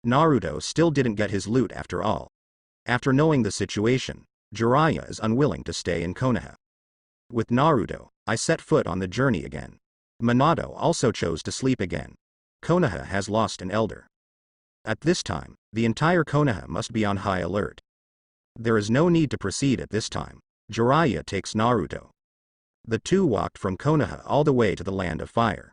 Naruto still didn't get his loot after all. After knowing the situation, Jiraiya is unwilling to stay in Konoha. With Naruto, I set foot on the journey again. Minato also chose to sleep again. Konoha has lost an elder. At this time, the entire Konoha must be on high alert. There is no need to proceed at this time. Jiraiya takes Naruto. The two walked from Konoha all the way to the Land of Fire.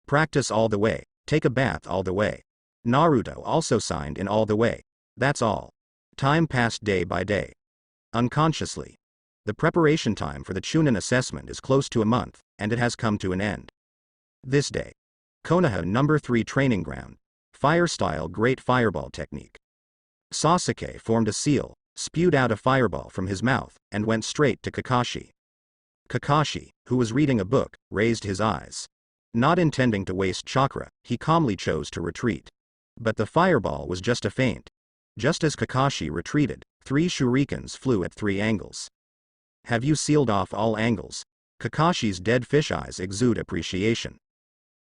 Practice all the way, take a bath all the way. Naruto also signed in all the way. That's all. Time passed day by day. Unconsciously. The preparation time for the Chunin assessment is close to a month, and it has come to an end. This day. Konoha No. 3 Training Ground. Fire-style Great Fireball Technique. Sasuke formed a seal, spewed out a fireball from his mouth, and went straight to Kakashi. Kakashi, who was reading a book, raised his eyes. Not intending to waste chakra, he calmly chose to retreat. But the fireball was just a feint. Just as Kakashi retreated, 3 shurikens flew at 3 angles. Have you sealed off all angles? Kakashi's dead fish eyes exude appreciation.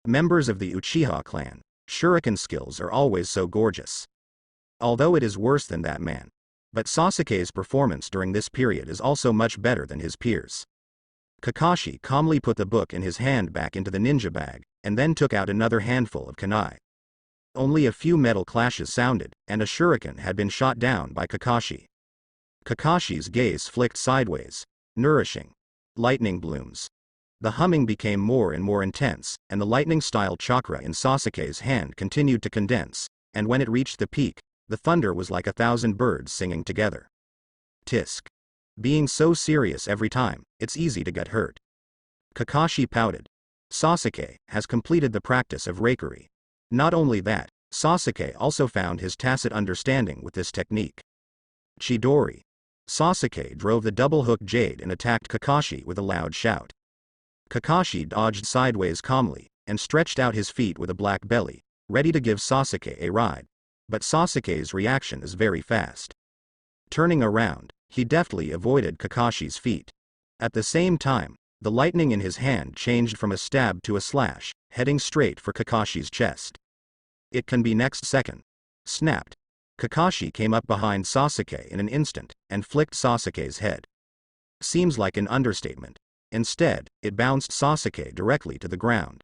Members of the Uchiha clan, shuriken skills are always so gorgeous. Although it is worse than that man. But Sasuke's performance during this period is also much better than his peers. Kakashi calmly put the book in his hand back into the ninja bag, and then took out another handful of kunai. Only a few metal clashes sounded, and a shuriken had been shot down by Kakashi. Kakashi's gaze flicked sideways. Nourishing. Lightning blooms. The humming became more and more intense, and the lightning-style chakra in Sasuke's hand continued to condense, and when it reached the peak, the thunder was like 1,000 birds singing together. Tisk. Being so serious every time, it's easy to get hurt. Kakashi pouted. Sasuke has completed the practice of rakery. Not only that, Sasuke also found his tacit understanding with this technique. Chidori. Sasuke drove the double-hook jade and attacked Kakashi with a loud shout. Kakashi dodged sideways calmly, and stretched out his feet with a black belly, ready to give Sasuke a ride. But Sasuke's reaction is very fast. Turning around, he deftly avoided Kakashi's feet. At the same time, the lightning in his hand changed from a stab to a slash, heading straight for Kakashi's chest. It can be next second. Snapped. Kakashi came up behind Sasuke in an instant, and flicked Sasuke's head. Seems like an understatement. Instead, it bounced Sasuke directly to the ground.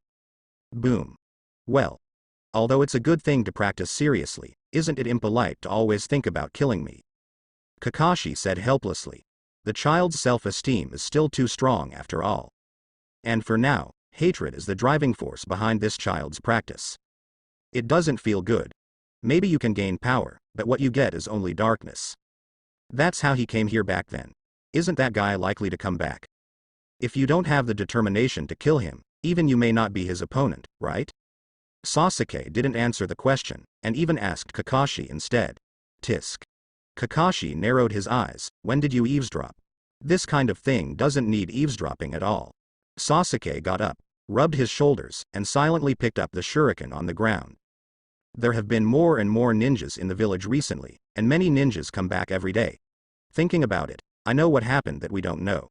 Boom. Well. Although it's a good thing to practice seriously, isn't it impolite to always think about killing me? Kakashi said helplessly. The child's self-esteem is still too strong after all. And for now, hatred is the driving force behind this child's practice. It doesn't feel good. Maybe you can gain power, but what you get is only darkness. That's how he came here back then. Isn't that guy likely to come back? If you don't have the determination to kill him, even you may not be his opponent, right? Sasuke didn't answer the question, and even asked Kakashi instead. Tisk. Kakashi narrowed his eyes. When did you eavesdrop? This kind of thing doesn't need eavesdropping at all. Sasuke got up, rubbed his shoulders, and silently picked up the shuriken on the ground. There have been more and more ninjas in the village recently, and many ninjas come back every day. Thinking about it, I know what happened that we don't know.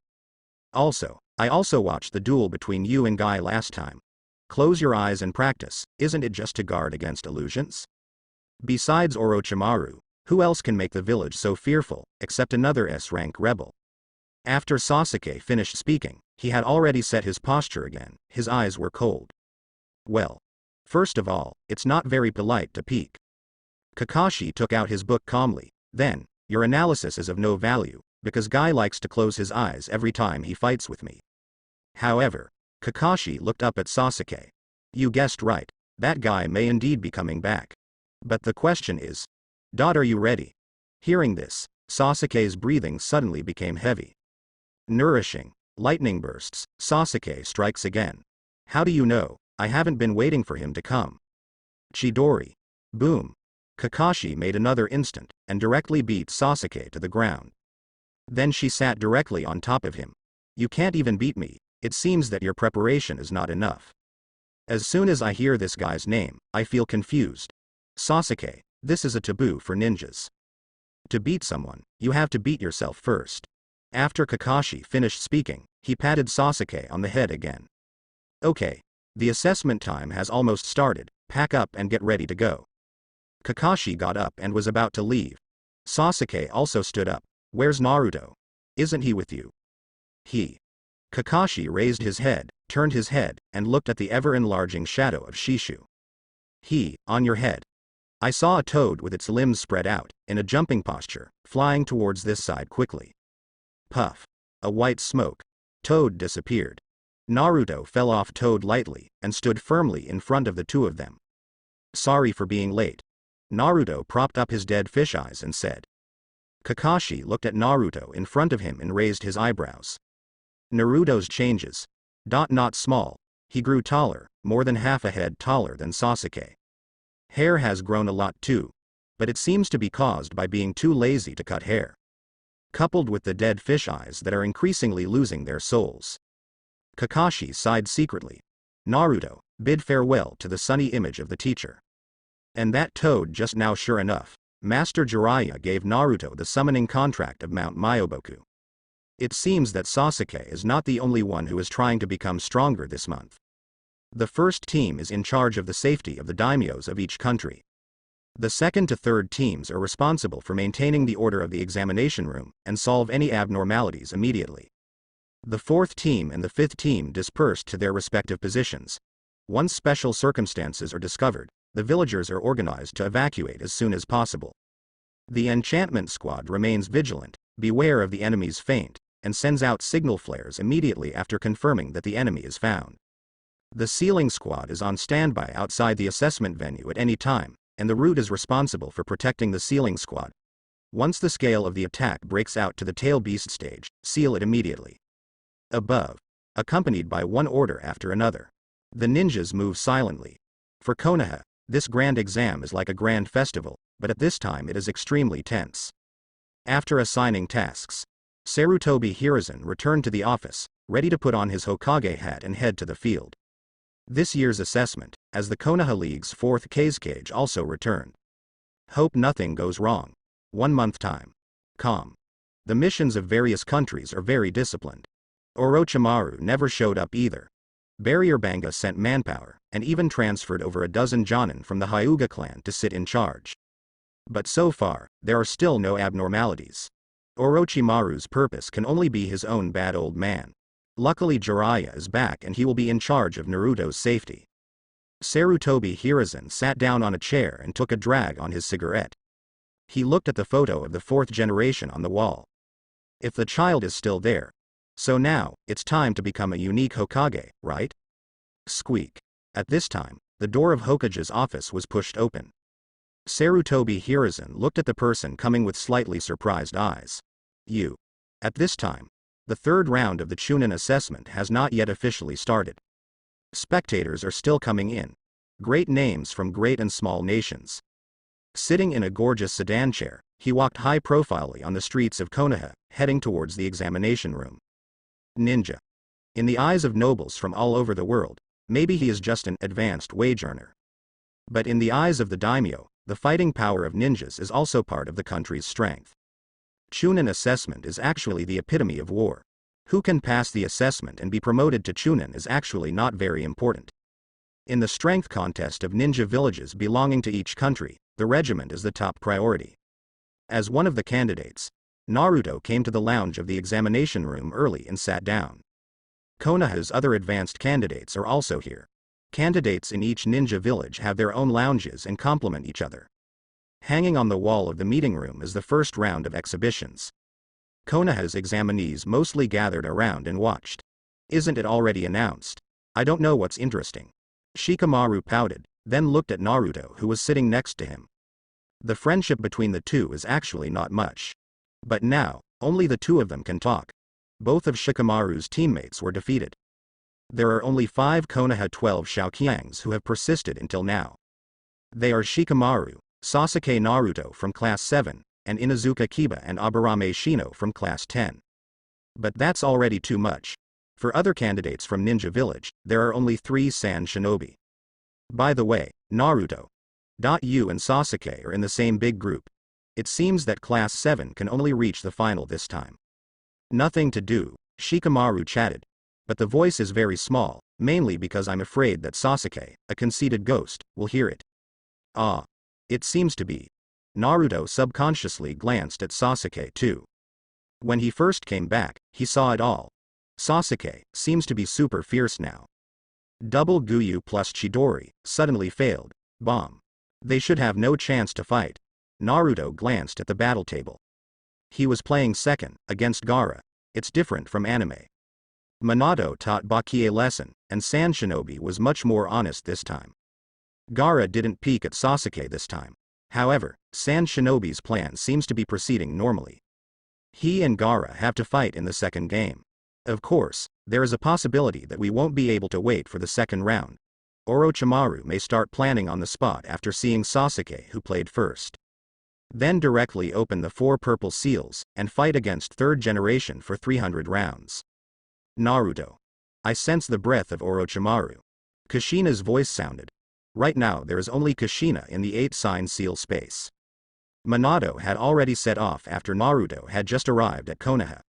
I also watched the duel between you and Guy last time. Close your eyes and practice, isn't it just to guard against illusions? Besides Orochimaru, who else can make the village so fearful, except another S-rank rebel? After Sasuke finished speaking, he had already set his posture again. His eyes were cold. Well. First of all, it's not very polite to peek. Kakashi took out his book calmly. Then, your analysis is of no value, because Guy likes to close his eyes every time he fights with me. However, Kakashi looked up at Sasuke. You guessed right, that guy may indeed be coming back. But the question is, are you ready? Hearing this, Sasuke's breathing suddenly became heavy. Nourishing. Lightning bursts. Sasuke strikes again. How do you know? I haven't been waiting for him to come. Chidori. Boom. Kakashi made another instant, and directly beat Sasuke to the ground. Then she sat directly on top of him. You can't even beat me, it seems that your preparation is not enough. As soon as I hear this guy's name, I feel confused. Sasuke, this is a taboo for ninjas. To beat someone, you have to beat yourself first. After Kakashi finished speaking, he patted Sasuke on the head again. Okay. The assessment time has almost started, pack up and get ready to go. Kakashi got up and was about to leave. Sasuke also stood up. Where's Naruto? Isn't he with you? He. Kakashi raised his head, turned his head, and looked at the ever-enlarging shadow of Shishu. He, on your head. I saw a toad with its limbs spread out, in a jumping posture, flying towards this side quickly. Puff. A white smoke. Toad disappeared. Naruto fell off Toad lightly, and stood firmly in front of the two of them. Sorry for being late. Naruto propped up his dead fish eyes and said. Kakashi looked at Naruto in front of him and raised his eyebrows. Naruto's changes. Not small. He grew taller, more than half a head taller than Sasuke. Hair has grown a lot too, but it seems to be caused by being too lazy to cut hair. Coupled with the dead fish eyes that are increasingly losing their souls. Kakashi sighed secretly. Naruto, bid farewell to the sunny image of the teacher. And that toad just now, sure enough, Master Jiraiya gave Naruto the summoning contract of Mount Myoboku. It seems that Sasuke is not the only one who is trying to become stronger this month. The first team is in charge of the safety of the daimyos of each country. The second to third teams are responsible for maintaining the order of the examination room and solve any abnormalities immediately. The fourth team and the fifth team dispersed to their respective positions. Once special circumstances are discovered, the villagers are organized to evacuate as soon as possible. The enchantment squad remains vigilant, beware of the enemy's feint, and sends out signal flares immediately after confirming that the enemy is found. The sealing squad is on standby outside the assessment venue at any time, and the route is responsible for protecting the sealing squad. Once the scale of the attack breaks out to the tail beast stage, seal it immediately. Above. Accompanied by one order after another. The ninjas move silently. For Konoha, this grand exam is like a grand festival, but at this time it is extremely tense. After assigning tasks, Sarutobi Hiruzen returned to the office, ready to put on his Hokage hat and head to the field. This year's assessment, as the Konoha League's fourth Kazekage also returned. Hope nothing goes wrong. 1 month time. Calm. The missions of various countries are very disciplined. Orochimaru never showed up either. Barrier Banga sent manpower, and even transferred over a dozen Jonin from the Hyuga clan to sit in charge. But so far, there are still no abnormalities. Orochimaru's purpose can only be his own bad old man. Luckily Jiraiya is back and he will be in charge of Naruto's safety. Sarutobi Hiruzen sat down on a chair and took a drag on his cigarette. He looked at the photo of the fourth generation on the wall. If the child is still there. So now, it's time to become a unique Hokage, right? Squeak. At this time, the door of Hokage's office was pushed open. Sarutobi Hiruzen looked at the person coming with slightly surprised eyes. You. At this time, the third round of the Chunin assessment has not yet officially started. Spectators are still coming in. Great names from great and small nations. Sitting in a gorgeous sedan chair, he walked high-profilely on the streets of Konoha, heading towards the examination room. Ninja. In the eyes of nobles from all over the world, maybe he is just an advanced wage earner. But in the eyes of the daimyo, the fighting power of ninjas is also part of the country's strength. Chunin assessment is actually the epitome of war. Who can pass the assessment and be promoted to Chunin is actually not very important. In the strength contest of ninja villages belonging to each country, the regiment is the top priority. As one of the candidates, Naruto came to the lounge of the examination room early and sat down. Konoha's other advanced candidates are also here. Candidates in each ninja village have their own lounges and complement each other. Hanging on the wall of the meeting room is the first round of exhibitions. Konoha's examinees mostly gathered around and watched. Isn't it already announced? I don't know what's interesting. Shikamaru pouted, then looked at Naruto who was sitting next to him. The friendship between the two is actually not much. But now, only the two of them can talk. Both of Shikamaru's teammates were defeated. There are only 5 Konoha 12 Shaoqiangs who have persisted until now. They are Shikamaru, Sasuke Naruto from Class 7, and Inuzuka Kiba and Aburame Shino from Class 10. But that's already too much. For other candidates from Ninja Village, there are only 3 Sand Shinobi. By the way, Naruto. You and Sasuke are in the same big group. It seems that Class 7 can only reach the final this time. Nothing to do, Shikamaru chatted. But the voice is very small, mainly because I'm afraid that Sasuke, a conceited ghost, will hear it. Ah. It seems to be. Naruto subconsciously glanced at Sasuke too. When he first came back, he saw it all. Sasuke seems to be super fierce now. Double Guyu plus Chidori suddenly failed. Bomb. They should have no chance to fight. Naruto glanced at the battle table. He was playing second, against Gaara. It's different from anime. Minato taught Baki a lesson, and Sand Shinobi was much more honest this time. Gaara didn't peek at Sasuke this time. However, Sand Shinobi's plan seems to be proceeding normally. He and Gaara have to fight in the second game. Of course, there is a possibility that we won't be able to wait for the second round. Orochimaru may start planning on the spot after seeing Sasuke, who played first. Then directly open the 4 purple seals, and fight against third generation for 300 rounds. Naruto. I sense the breath of Orochimaru. Kushina's voice sounded. Right now there is only Kushina in the 8-sign seal space. Minato had already set off after Naruto had just arrived at Konoha.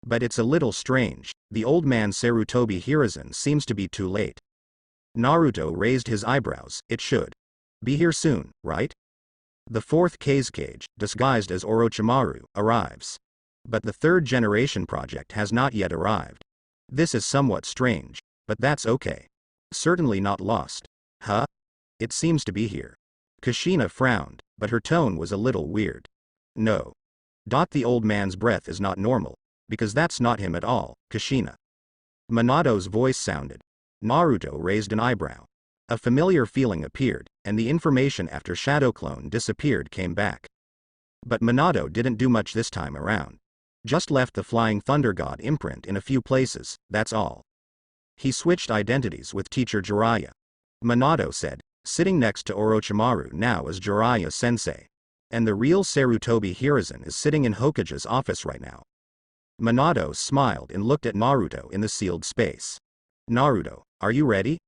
But it's a little strange, the old man Sarutobi Hiruzen seems to be too late. Naruto raised his eyebrows. It should be here soon, right? The 4th Kazekage, disguised as Orochimaru, arrives. But the 3rd generation project has not yet arrived. This is somewhat strange, but that's okay. Certainly not lost. Huh? It seems to be here. Kushina frowned, but her tone was a little weird. No. The old man's breath is not normal, because that's not him at all, Kushina. Minato's voice sounded. Naruto raised an eyebrow. A familiar feeling appeared, and the information after Shadow Clone disappeared came back. But Minato didn't do much this time around. Just left the Flying Thunder God imprint in a few places, that's all. He switched identities with teacher Jiraiya. Minato said, sitting next to Orochimaru now is Jiraiya-sensei. And the real Sarutobi Hiruzen is sitting in Hokage's office right now. Minato smiled and looked at Naruto in the sealed space. Naruto, are you ready?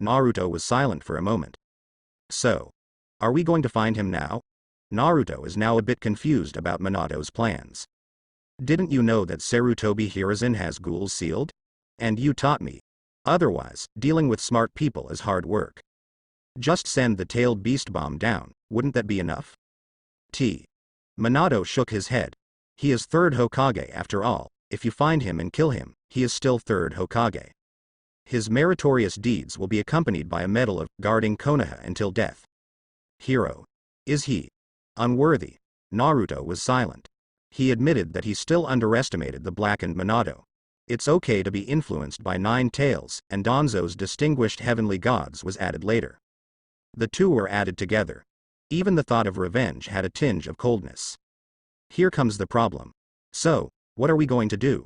Naruto was silent for a moment. So, are we going to find him now? Naruto is now a bit confused about Minato's plans. Didn't you know that Sarutobi Hiruzen has ghouls sealed? And you taught me. Otherwise, dealing with smart people is hard work. Just send the tailed beast bomb down, wouldn't that be enough? Minato shook his head. He is 3rd Hokage after all. If you find him and kill him, he is still 3rd Hokage. His meritorious deeds will be accompanied by a medal of guarding Konoha until death. Hero. Is he unworthy? Naruto was silent. He admitted that he still underestimated the blackened Minato. It's okay to be influenced by 9 tails, and Danzo's distinguished heavenly gods was added later. The two were added together. Even the thought of revenge had a tinge of coldness. Here comes the problem. So, what are we going to do?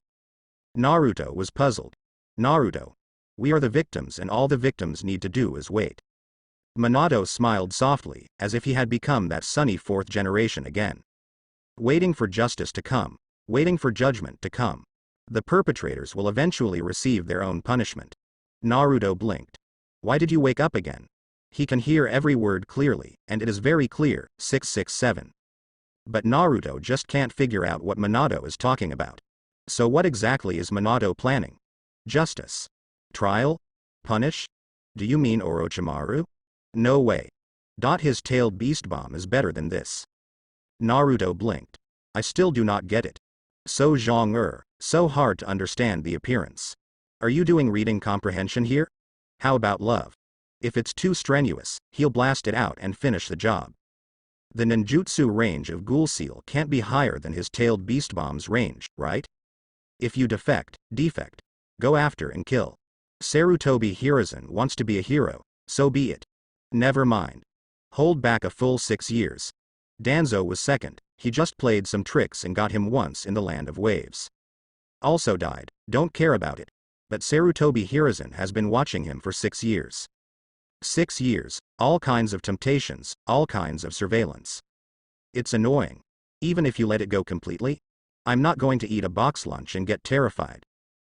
Naruto was puzzled. Naruto. We are the victims and all the victims need to do is wait. Minato smiled softly, as if he had become that sunny 4th generation again. Waiting for justice to come. Waiting for judgment to come. The perpetrators will eventually receive their own punishment. Naruto blinked. Why did you wake up again? He can hear every word clearly, and it is very clear, 667. But Naruto just can't figure out what Minato is talking about. So what exactly is Minato planning? Justice? Trial? Punish? Do you mean Orochimaru? No way. His tailed beast bomb is better than this. Naruto blinked. I still do not get it. So so hard to understand the appearance. Are you doing reading comprehension here? How about love? If it's too strenuous, he'll blast it out and finish the job. The ninjutsu range of Ghoul Seal can't be higher than his tailed beast bomb's range, right? If you defect, go after and kill. Sarutobi Hiruzen wants to be a hero, so be it. Never mind. Hold back a full 6 years. Danzo was second, he just played some tricks and got him once in the land of waves. Also died, don't care about it. But Sarutobi Hiruzen has been watching him for 6 years. 6 years, all kinds of temptations, all kinds of surveillance. It's annoying. Even if you let it go completely? I'm not going to eat a box lunch and get terrified.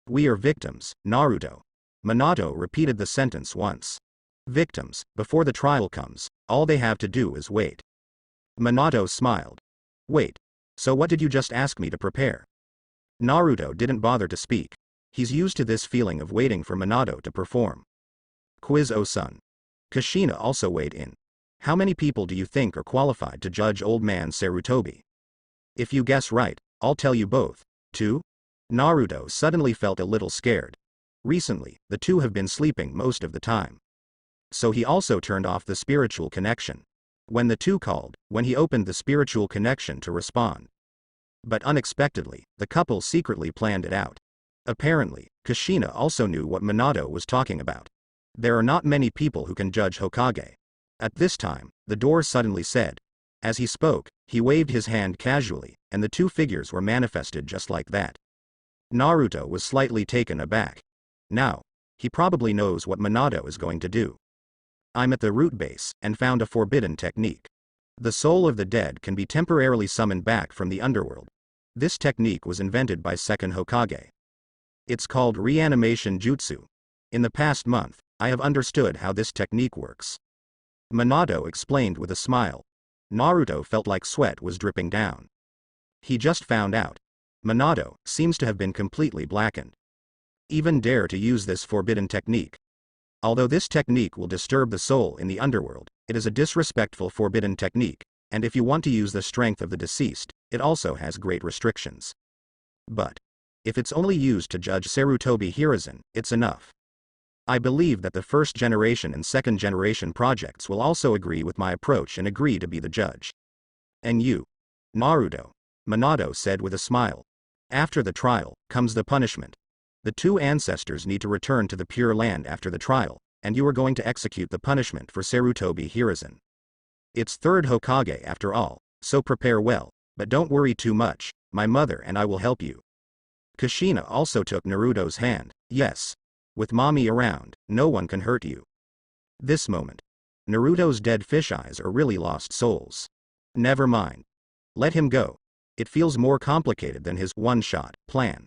We are victims, Naruto. Minato repeated the sentence once. Victims, before the trial comes, all they have to do is wait. Minato smiled. Wait. So what did you just ask me to prepare? Naruto didn't bother to speak. He's used to this feeling of waiting for Minato to perform. Quiz O-sun. Kushina also weighed in. How many people do you think are qualified to judge old man Sarutobi? If you guess right, I'll tell you both. 2? Naruto suddenly felt a little scared. Recently, the two have been sleeping most of the time. So he also turned off the spiritual connection. When the two called, when he opened the spiritual connection to respond. But unexpectedly, the couple secretly planned it out. Apparently, Kushina also knew what Minato was talking about. There are not many people who can judge Hokage. At this time, the door suddenly said. As he spoke, he waved his hand casually, and the two figures were manifested just like that. Naruto was slightly taken aback. Now, he probably knows what Minato is going to do. I'm at the root base, and found a forbidden technique. The soul of the dead can be temporarily summoned back from the underworld. This technique was invented by second Hokage. It's called reanimation jutsu. In the past month, I have understood how this technique works. Minato explained with a smile. Naruto felt like sweat was dripping down. He just found out. Minato seems to have been completely blackened. Even dare to use this forbidden technique. Although this technique will disturb the soul in the underworld, it is a disrespectful forbidden technique, and if you want to use the strength of the deceased, it also has great restrictions. But if it's only used to judge Sarutobi Hiruzen, it's enough. I believe that the first generation and second generation projects will also agree with my approach and agree to be the judge. And you, Naruto, Minato said with a smile. After the trial, comes the punishment. The two ancestors need to return to the Pure Land after the trial, and you are going to execute the punishment for Sarutobi Hiruzen. It's third Hokage after all, so prepare well, but don't worry too much, my mother and I will help you. Kushina also took Naruto's hand. Yes. With mommy around, no one can hurt you. This moment. Naruto's dead fish eyes are really lost souls. Never mind. Let him go. It feels more complicated than his one-shot plan.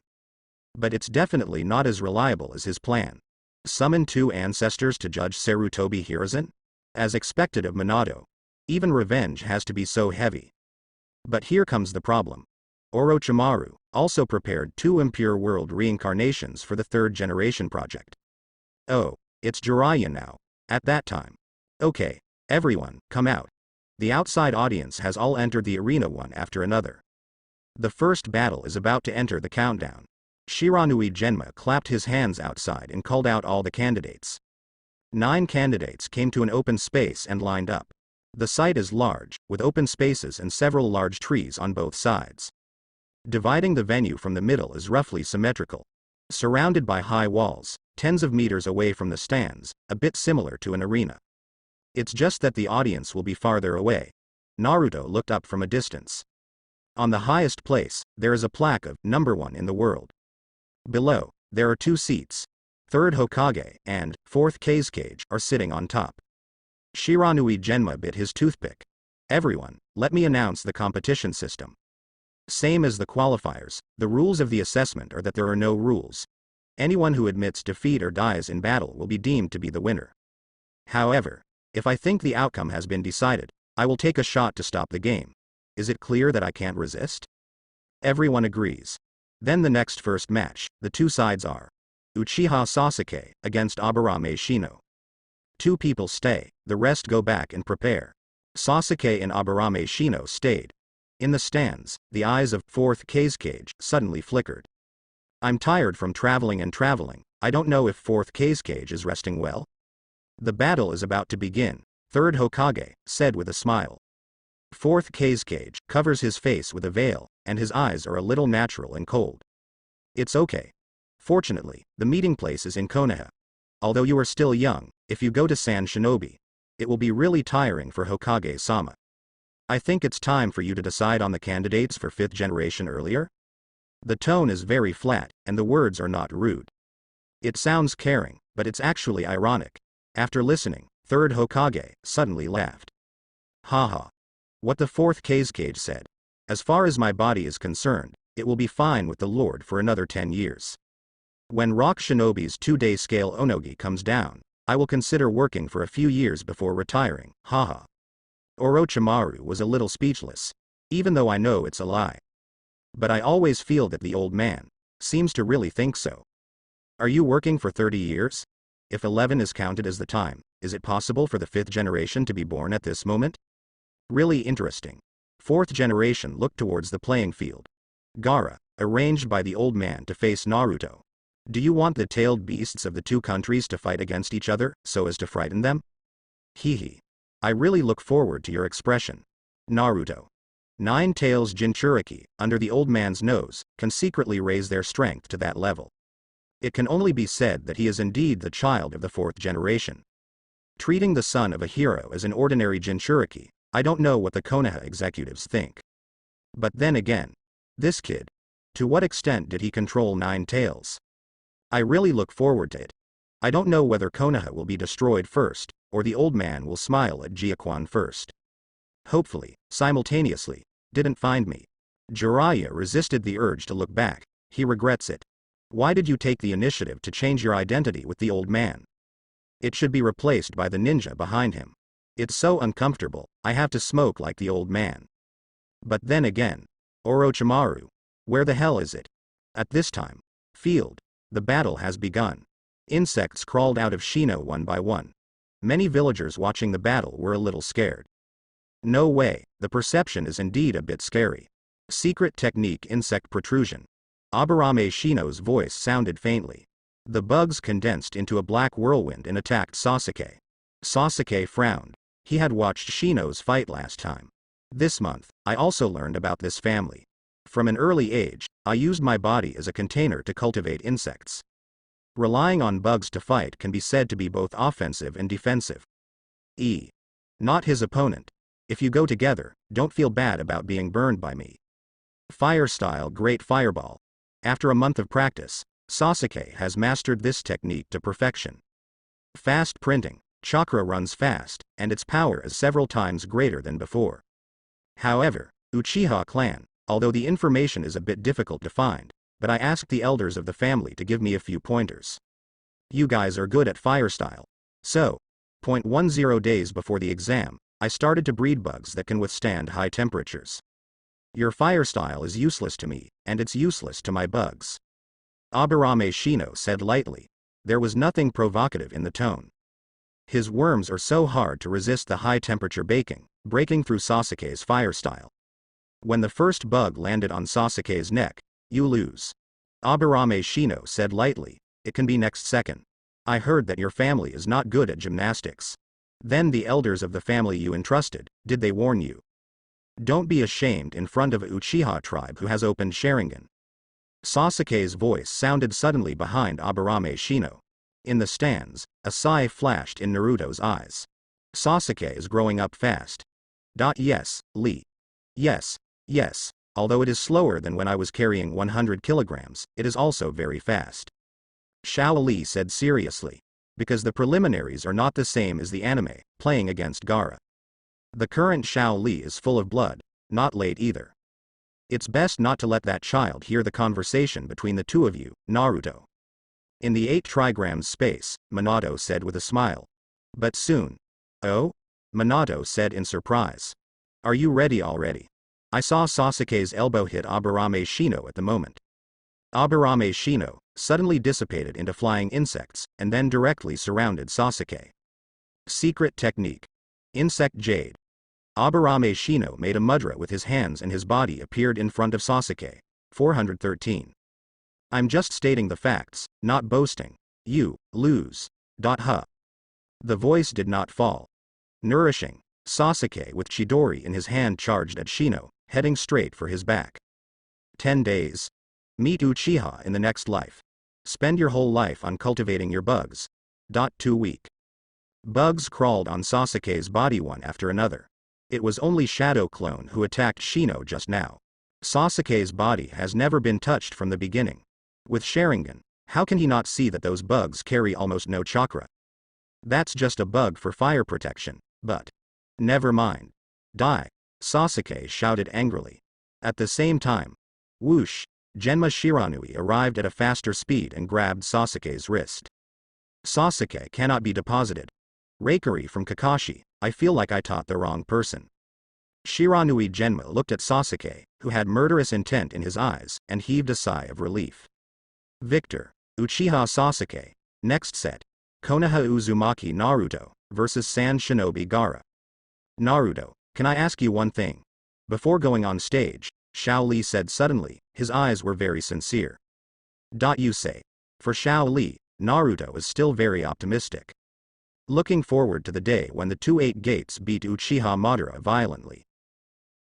But it's definitely not as reliable as his plan. Summon two ancestors to judge Sarutobi Hiruzen? As expected of Minato. Even revenge has to be so heavy. But here comes the problem. Orochimaru also prepared two impure world reincarnations for the third generation project. Oh, it's Jiraiya now. At that time. Okay, everyone, come out. The outside audience has all entered the arena one after another. The first battle is about to enter the countdown. Shiranui Genma clapped his hands outside and called out all the candidates. 9 candidates came to an open space and lined up. The site is large, with open spaces and several large trees on both sides. Dividing the venue from the middle is roughly symmetrical. Surrounded by high walls, tens of meters away from the stands, a bit similar to an arena. It's just that the audience will be farther away. Naruto looked up from a distance. On the highest place, there is a plaque of number 1 in the world. Below, there are 2 seats. Third Hokage and fourth Kazekage are sitting on top. Shiranui Genma bit his toothpick. Everyone, let me announce the competition system. Same as the qualifiers, the rules of the assessment are that there are no rules. Anyone who admits defeat or dies in battle will be deemed to be the winner. However, if I think the outcome has been decided, I will take a shot to stop the game. Is it clear that I can't resist? Everyone agrees. Then the next first match, the two sides are Uchiha Sasuke against Aburame Shino. 2 people stay, the rest go back and prepare. Sasuke and Aburame Shino stayed. In the stands, the eyes of fourth Kazekage suddenly flickered. I'm tired from traveling and traveling, I don't know if fourth Kazekage is resting well. The battle is about to begin, third Hokage said with a smile. Fourth Kazekage covers his face with a veil, and his eyes are a little natural and cold. It's okay. Fortunately, the meeting place is in Konoha. Although you are still young, if you go to San Shinobi, it will be really tiring for Hokage-sama. I think it's time for you to decide on the candidates for 5th generation earlier. The tone is very flat, and the words are not rude. It sounds caring, but it's actually ironic. After listening, third Hokage suddenly laughed. Haha. What the 4th Kazekage said. As far as my body is concerned, it will be fine with the Lord for another 10 years. When Rock Shinobi's 2-day scale Onogi comes down, I will consider working for a few years before retiring, haha. Orochimaru was a little speechless. Even though I know it's a lie. But I always feel that the old man seems to really think so. Are you working for 30 years? If 11 is counted as the time, Is it possible for the 5th generation to be born at this moment? Really interesting. 4th generation looked towards the playing field. Gaara, arranged by the old man to face Naruto. Do you want the tailed beasts of the two countries to fight against each other, so as to frighten them? Hehe. I really look forward to your expression. Naruto. 9 tails Jinchuriki, under the old man's nose, can secretly raise their strength to that level. It can only be said that he is indeed the child of the 4th generation. Treating the son of a hero as an ordinary Jinchuriki, I don't know what the Konoha executives think. But then again, this kid. To what extent did he control 9 tails? I really look forward to it. I don't know whether Konoha will be destroyed first, or the old man will smile at Jiaquan first. Hopefully, simultaneously, didn't find me. Jiraiya resisted the urge to look back. He regrets it. Why did you take the initiative to change your identity with the old man? It should be replaced by the ninja behind him. It's so uncomfortable, I have to smoke like the old man. But then again, Orochimaru. Where the hell is it? At this time. Field. The battle has begun. Insects crawled out of Shino one by one. Many villagers watching the battle were a little scared. No way, the perception is indeed a bit scary. Secret technique insect protrusion. Aburame Shino's voice sounded faintly. The bugs condensed into a black whirlwind and attacked Sasuke. Sasuke frowned. He had watched Shino's fight last time. This month, I also learned about this family. From an early age, I used my body as a container to cultivate insects. Relying on bugs to fight can be said to be both offensive and defensive. Not his opponent. If you go together, don't feel bad about being burned by me. Fire style Great Fireball. After a month of practice, Sasuke has mastered this technique to perfection. Fast printing. Chakra runs fast, and its power is several times greater than before. However, Uchiha clan, although the information is a bit difficult to find, but I asked the elders of the family to give me a few pointers. You guys are good at fire style. So, 0.10 days before the exam, I started to breed bugs that can withstand high temperatures. Your fire style is useless to me, and it's useless to my bugs. Aburame Shino said lightly. There was nothing provocative in the tone. His worms are so hard to resist the high temperature baking, breaking through Sasuke's fire style. When the first bug landed on Sasuke's neck, you lose. Aburame Shino said lightly, it can be next second. I heard that your family is not good at gymnastics. Then the elders of the family you entrusted, did they warn you? Don't be ashamed in front of a Uchiha tribe who has opened Sharingan. Sasuke's voice sounded suddenly behind Aburame Shino. In the stands, a sigh flashed in Naruto's eyes. Sasuke is growing up fast. Yes, Lee. Yes, although it is slower than when I was carrying 100 kilograms, it is also very fast. Xiao Li said seriously. Because the preliminaries are not the same as the anime, playing against Gaara. The current Xiao Li is full of blood, not late either. It's best not to let that child hear the conversation between the two of you, Naruto. In the 8 trigrams space, Minato said with a smile. But soon. Oh? Minato said in surprise. Are you ready already? I saw Sasuke's elbow hit Aburame Shino at the moment. Aburame Shino suddenly dissipated into flying insects, and then directly surrounded Sasuke. Secret technique. Insect Jade. Aburame Shino made a mudra with his hands and his body appeared in front of Sasuke. 413. I'm just stating the facts, not boasting. You lose. Huh. The voice did not fall. Nourishing. Sasuke with Chidori in his hand charged at Shino, heading straight for his back. 10 days. Meet Uchiha in the next life. Spend your whole life on cultivating your bugs. 2 week. Bugs crawled on Sasuke's body one after another. It was only Shadow Clone who attacked Shino just now. Sasuke's body has never been touched from the beginning. With Sharingan, how can he not see that those bugs carry almost no chakra? That's just a bug for fire protection, but... Never mind. Die. Sasuke shouted angrily. At the same time, whoosh, Genma Shiranui arrived at a faster speed and grabbed Sasuke's wrist. Sasuke cannot be deposited. Reikari from Kakashi, I feel like I taught the wrong person. Shiranui Genma looked at Sasuke, who had murderous intent in his eyes, and heaved a sigh of relief. Victor. Uchiha Sasuke. Next set. Konoha Uzumaki Naruto. versus Sand Shinobi Gaara. Naruto, can I ask you one thing? Before going on stage, Xiao Li said suddenly, his eyes were very sincere. You say. For Xiao Li, Naruto is still very optimistic. Looking forward to the day when the two Eight Gates beat Uchiha Madara violently.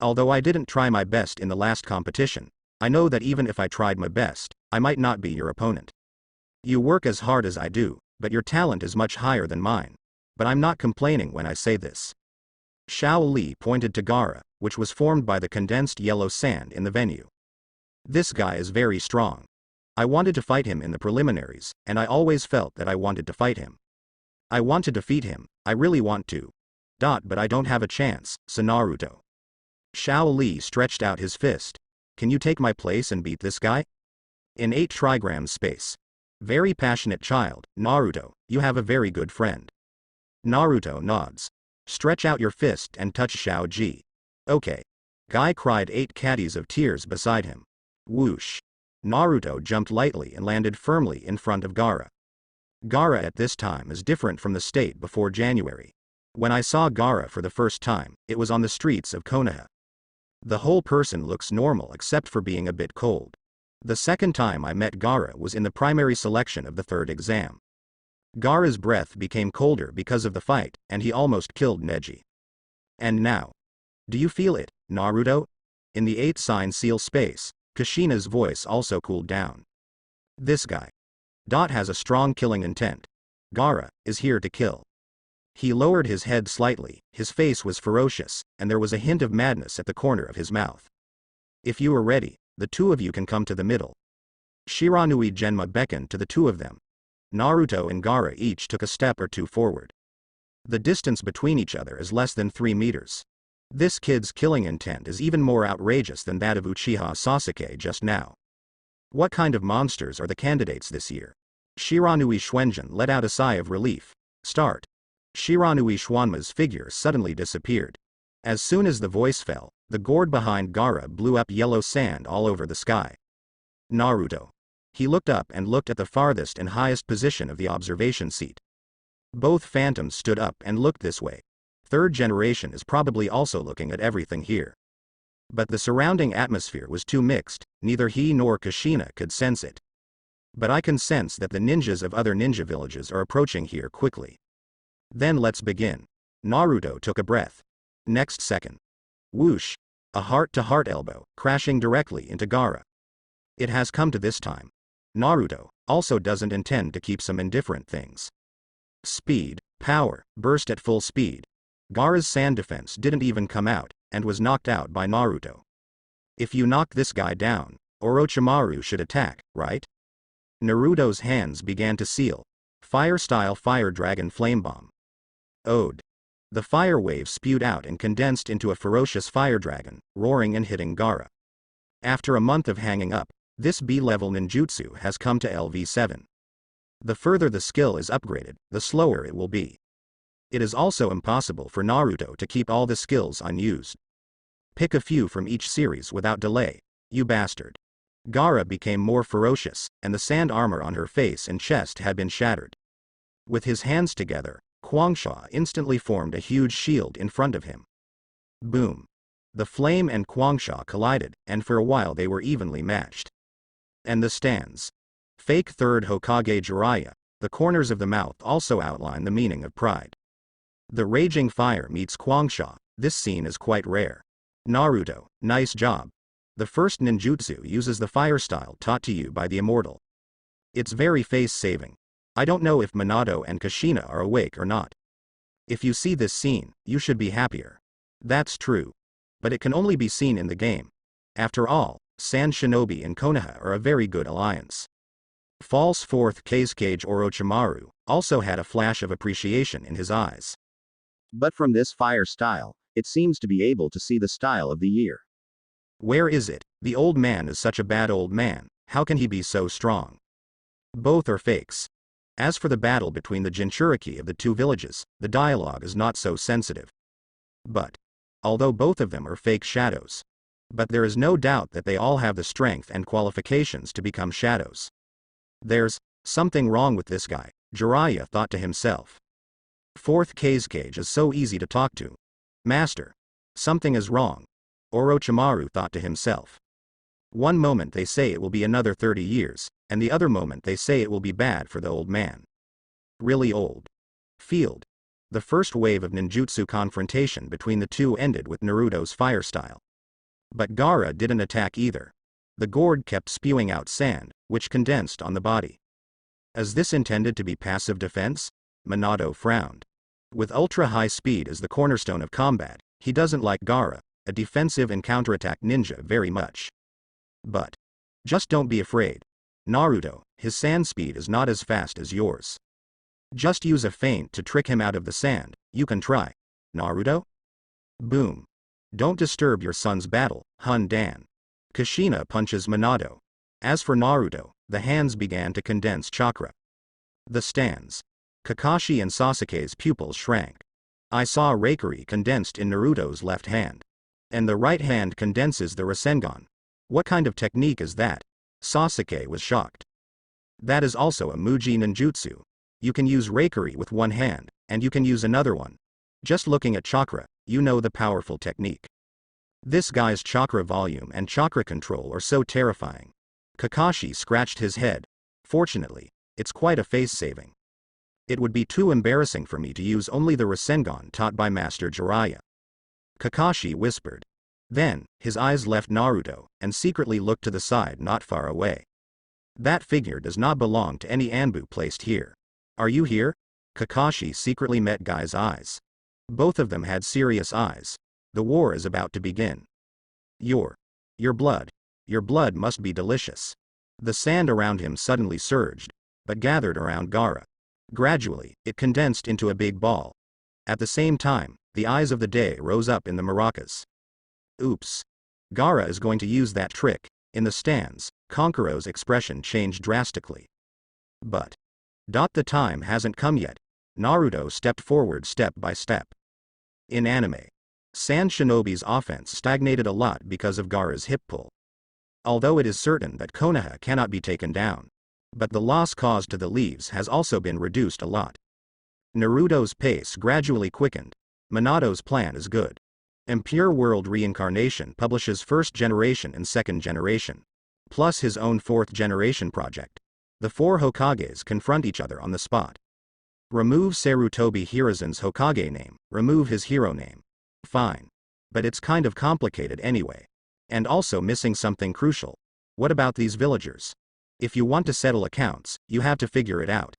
Although I didn't try my best in the last competition, I know that even if I tried my best, I might not be your opponent. You work as hard as I do, but your talent is much higher than mine. But I'm not complaining when I say this. Xiao Li pointed to Gaara, which was formed by the condensed yellow sand in the venue. This guy is very strong. I wanted to fight him in the preliminaries, and I always felt that I wanted to fight him. I want to defeat him, I really want to. But I don't have a chance, so Naruto. Xiao Li stretched out his fist. Can you take my place and beat this guy? In 8 trigrams space. Very passionate child, Naruto, you have a very good friend. Naruto nods. Stretch out your fist and touch Xiao Ji. Okay. Guy cried 8 caddies of tears beside him. Whoosh. Naruto jumped lightly and landed firmly in front of Gaara. Gaara at this time is different from the state before January. When I saw Gaara for the first time, it was on the streets of Konoha. The whole person looks normal except for being a bit cold. The second time I met Gaara was in the primary selection of the 3rd exam. Gaara's breath became colder because of the fight, and he almost killed Neji. And now. Do you feel it, Naruto? In the 8 sign seal space, Kushina's voice also cooled down. This guy. Has a strong killing intent. Gaara is here to kill. He lowered his head slightly, his face was ferocious, and there was a hint of madness at the corner of his mouth. If you are ready, the two of you can come to the middle. Shiranui Genma beckoned to the two of them. Naruto and Gaara each took a step or two forward. The distance between each other is less than 3 meters. This kid's killing intent is even more outrageous than that of Uchiha Sasuke just now. What kind of monsters are the candidates this year? Shiranui Shuenjin let out a sigh of relief. Start. Shiranui Shuanma's figure suddenly disappeared. As soon as the voice fell, the gourd behind Gaara blew up yellow sand all over the sky. Naruto. He looked up and looked at the farthest and highest position of the observation seat. Both phantoms stood up and looked this way. 3rd generation is probably also looking at everything here. But the surrounding atmosphere was too mixed, neither he nor Kushina could sense it. But I can sense that the ninjas of other ninja villages are approaching here quickly. Then let's begin. Naruto took a breath. Next second. Whoosh. A heart-to-heart elbow, crashing directly into Gaara. It has come to this time. Naruto also doesn't intend to keep some indifferent things. Speed, power, burst at full speed. Gaara's sand defense didn't even come out, and was knocked out by Naruto. If you knock this guy down, Orochimaru should attack, right? Naruto's hands began to seal. Fire-style fire dragon flame bomb. Ode. The fire wave spewed out and condensed into a ferocious fire dragon, roaring and hitting Gaara. After a month of hanging up, this B-level ninjutsu has come to LV7. The further the skill is upgraded, the slower it will be. It is also impossible for Naruto to keep all the skills unused. Pick a few from each series without delay, you bastard. Gaara became more ferocious, and the sand armor on her face and chest had been shattered. With his hands together, Kwangsha instantly formed a huge shield in front of him. Boom. The flame and Kwangsha collided, and for a while they were evenly matched. And the stands. Fake 3rd Hokage Jiraiya, the corners of the mouth also outline the meaning of pride. The raging fire meets Kwangsha, this scene is quite rare. Naruto, nice job. The first ninjutsu uses the fire style taught to you by the immortal. It's very face-saving. I don't know if Minato and Kushina are awake or not. If you see this scene, you should be happier. That's true. But it can only be seen in the game. After all, Sand Shinobi and Konoha are a very good alliance. False 4th Kazekage Orochimaru also had a flash of appreciation in his eyes. But from this fire style, it seems to be able to see the style of the year. Where is it? The old man is such a bad old man, how can he be so strong? Both are fakes. As for the battle between the Jinchuriki of the two villages, the dialogue is not so sensitive. But, although both of them are fake shadows, but there is no doubt that they all have the strength and qualifications to become shadows. There's something wrong with this guy, Jiraiya thought to himself. Fourth Kazekage is so easy to talk to. Master. Something is wrong. Orochimaru thought to himself. One moment they say it will be another 30 years, and the other moment they say it will be bad for the old man. Really old. Field. The first wave of ninjutsu confrontation between the two ended with Naruto's fire style. But Gaara didn't attack either. The gourd kept spewing out sand, which condensed on the body. Is this intended to be passive defense? Minato frowned. With ultra-high speed as the cornerstone of combat, he doesn't like Gaara, a defensive and counterattack ninja, very much. But just don't be afraid. Naruto, his sand speed is not as fast as yours. Just use a feint to trick him out of the sand, you can try. Naruto? Boom. Don't disturb your son's battle, Hun Dan. Kushina punches Minato. As for Naruto, the hands began to condense chakra. The stands. Kakashi and Sasuke's pupils shrank. I saw Reikiri condensed in Naruto's left hand. And the right hand condenses the Rasengan. What kind of technique is that? Sasuke was shocked. That is also a Muji ninjutsu. You can use Reikiri with one hand, and you can use another one. Just looking at chakra, you know the powerful technique. This guy's chakra volume and chakra control are so terrifying. Kakashi scratched his head. Fortunately, it's quite a face-saving. It would be too embarrassing for me to use only the Rasengan taught by Master Jiraiya. Kakashi whispered. Then, his eyes left Naruto, and secretly looked to the side not far away. That figure does not belong to any Anbu placed here. Are you here? Kakashi secretly met Guy's eyes. Both of them had serious eyes. The war is about to begin. Your blood must be delicious. The sand around him suddenly surged, but gathered around Gaara. Gradually, it condensed into a big ball. At the same time, the eyes of the day rose up in the maracas. Oops. Gaara is going to use that trick. In the stands, Konkuro's expression changed drastically. But the time hasn't come yet. Naruto stepped forward step by step. In anime, Sand Shinobi's offense stagnated a lot because of Gaara's hip pull. Although it is certain that Konoha cannot be taken down. But the loss caused to the leaves has also been reduced a lot. Naruto's pace gradually quickened. Minato's plan is good. Impure World Reincarnation publishes first generation and second generation. Plus his own fourth generation project. The four Hokages confront each other on the spot. Remove Sarutobi Hiruzen's Hokage name, remove his hero name. Fine. But it's kind of complicated anyway. And also missing something crucial. What about these villagers? If you want to settle accounts, you have to figure it out.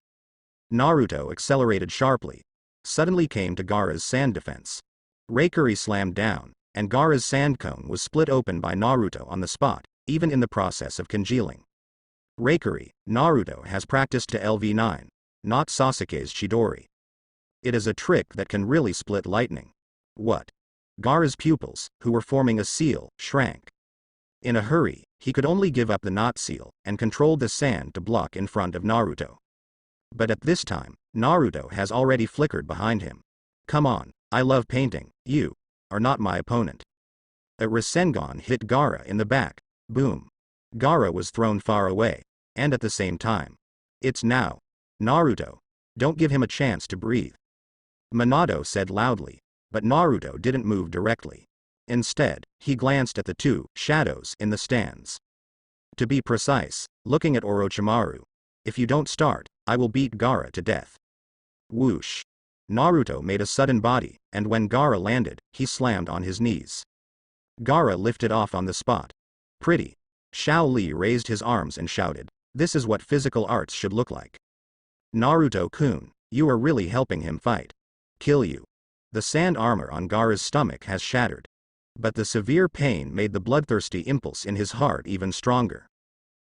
Naruto accelerated sharply. Suddenly came to Gaara's sand defense. Reikiri slammed down, and Gaara's sand cone was split open by Naruto on the spot, even in the process of congealing. Reikiri, Naruto has practiced to LV9, not Sasuke's Chidori. It is a trick that can really split lightning. What? Gaara's pupils, who were forming a seal, shrank. In a hurry, he could only give up the knot seal, and controlled the sand to block in front of Naruto. But at this time, Naruto has already flickered behind him. Come on, I love painting, you are not my opponent. A Rasengan hit Gaara in the back. Boom. Gaara was thrown far away, and at the same time. It's now. Naruto. Don't give him a chance to breathe. Minato said loudly, but Naruto didn't move directly. Instead, he glanced at the two shadows in the stands. To be precise, looking at Orochimaru. If you don't start, I will beat Gaara to death. Whoosh. Naruto made a sudden body, and when Gaara landed, he slammed on his knees. Gaara lifted off on the spot. Pretty. Shao Li raised his arms and shouted, this is what physical arts should look like. Naruto-kun, you are really helping him fight. Kill you. The sand armor on Gaara's stomach has shattered. But the severe pain made the bloodthirsty impulse in his heart even stronger.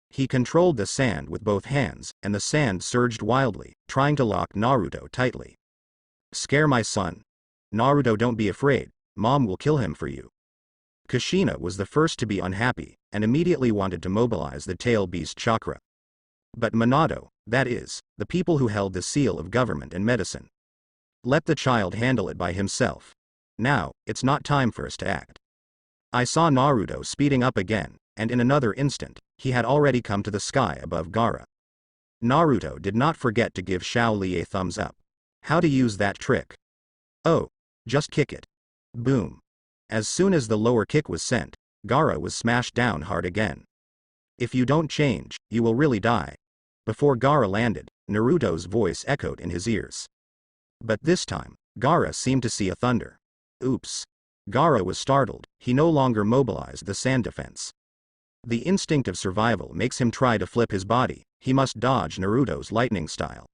He controlled the sand with both hands, and the sand surged wildly, trying to lock Naruto tightly. Scare my son. Naruto, don't be afraid, mom will kill him for you. Kushina was the first to be unhappy, and immediately wanted to mobilize the tail beast chakra. But Minato, that is, the people who held the seal of government and medicine. Let the child handle it by himself. Now, it's not time for us to act. I saw Naruto speeding up again, and in another instant, he had already come to the sky above Gaara. Naruto did not forget to give Shao Li a thumbs up. How to use that trick? Oh, just kick it. Boom. As soon as the lower kick was sent, Gaara was smashed down hard again. If you don't change, you will really die. Before Gaara landed, Naruto's voice echoed in his ears. But this time, Gaara seemed to see a thunder. Oops. Gaara was startled. He no longer mobilized the sand defense. The instinct of survival makes him try to flip his body. He must dodge Naruto's lightning style.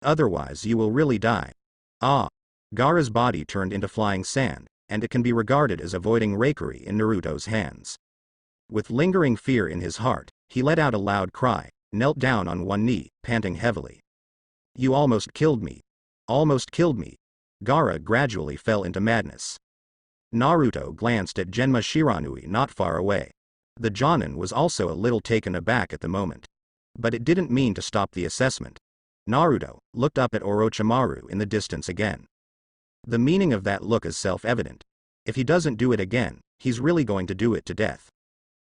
Otherwise you will really die. Ah. Gaara's body turned into flying sand, and it can be regarded as avoiding rakery in Naruto's hands. With lingering fear in his heart, he let out a loud cry, knelt down on one knee, panting heavily. You almost killed me. Almost killed me. Gaara gradually fell into madness. Naruto glanced at Genma Shiranui not far away. The Jonin was also a little taken aback at the moment. But it didn't mean to stop the assessment. Naruto looked up at Orochimaru in the distance again. The meaning of that look is self-evident. If he doesn't do it again, he's really going to do it to death.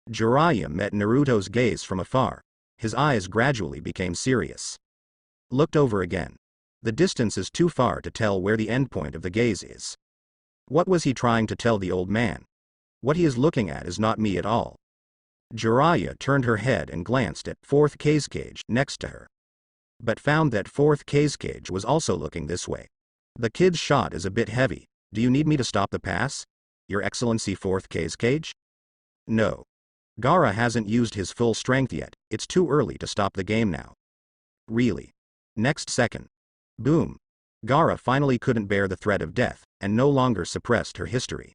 Jiraiya met Naruto's gaze from afar. His eyes gradually became serious. Looked over again. The distance is too far to tell where the endpoint of the gaze is. What was he trying to tell the old man? What he is looking at is not me at all. Jiraiya turned her head and glanced at fourth Kazekage next to her. But found that fourth Kazekage was also looking this way. The kid's shot is a bit heavy. Do you need me to stop the pass? Your Excellency fourth Kazekage? No. Gaara hasn't used his full strength yet. It's too early to stop the game now. Really? Next second. Boom. Gaara finally couldn't bear the threat of death, and no longer suppressed her history.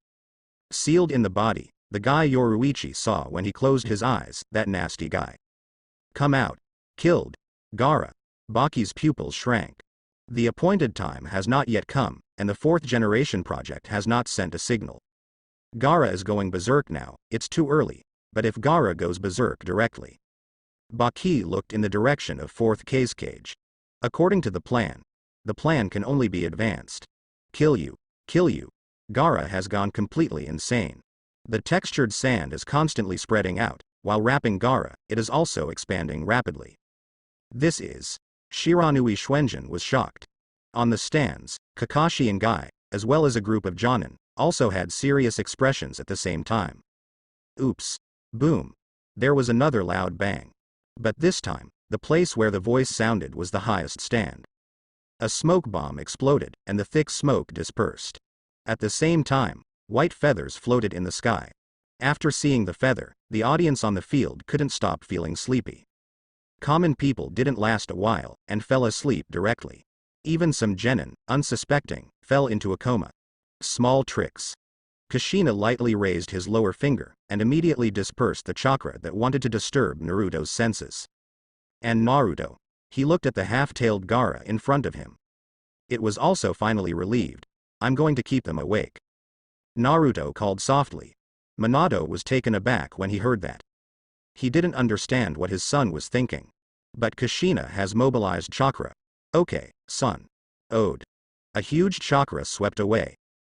Sealed in the body, the guy Yoruichi saw when he closed his eyes, that nasty guy. Come out. Killed. Gaara. Baki's pupils shrank. The appointed time has not yet come, and the fourth generation project has not sent a signal. Gaara is going berserk now. It's too early, but if Gaara goes berserk directly. Baki looked in the direction of fourth Kazekage. According to the plan can only be advanced. Kill you. Kill you. Gaara has gone completely insane. The textured sand is constantly spreading out, while wrapping Gaara, it is also expanding rapidly. This is. Shiranui Shuenjin was shocked. On the stands, Kakashi and Guy, as well as a group of Jonin, also had serious expressions at the same time. Oops. Boom. There was another loud bang. But this time, the place where the voice sounded was the highest stand. A smoke bomb exploded, and the thick smoke dispersed. At the same time, white feathers floated in the sky. After seeing the feather, the audience on the field couldn't stop feeling sleepy. Common people didn't last a while, and fell asleep directly. Even some genin, unsuspecting, fell into a coma. Small tricks. Kushina lightly raised his lower finger, and immediately dispersed the chakra that wanted to disturb Naruto's senses. And Naruto. He looked at the half-tailed Gaara in front of him. It was also finally relieved. I'm going to keep them awake. Naruto called softly. Minato was taken aback when he heard that. He didn't understand what his son was thinking. But Kushina has mobilized chakra. Okay, son. Ode. A huge chakra swept away.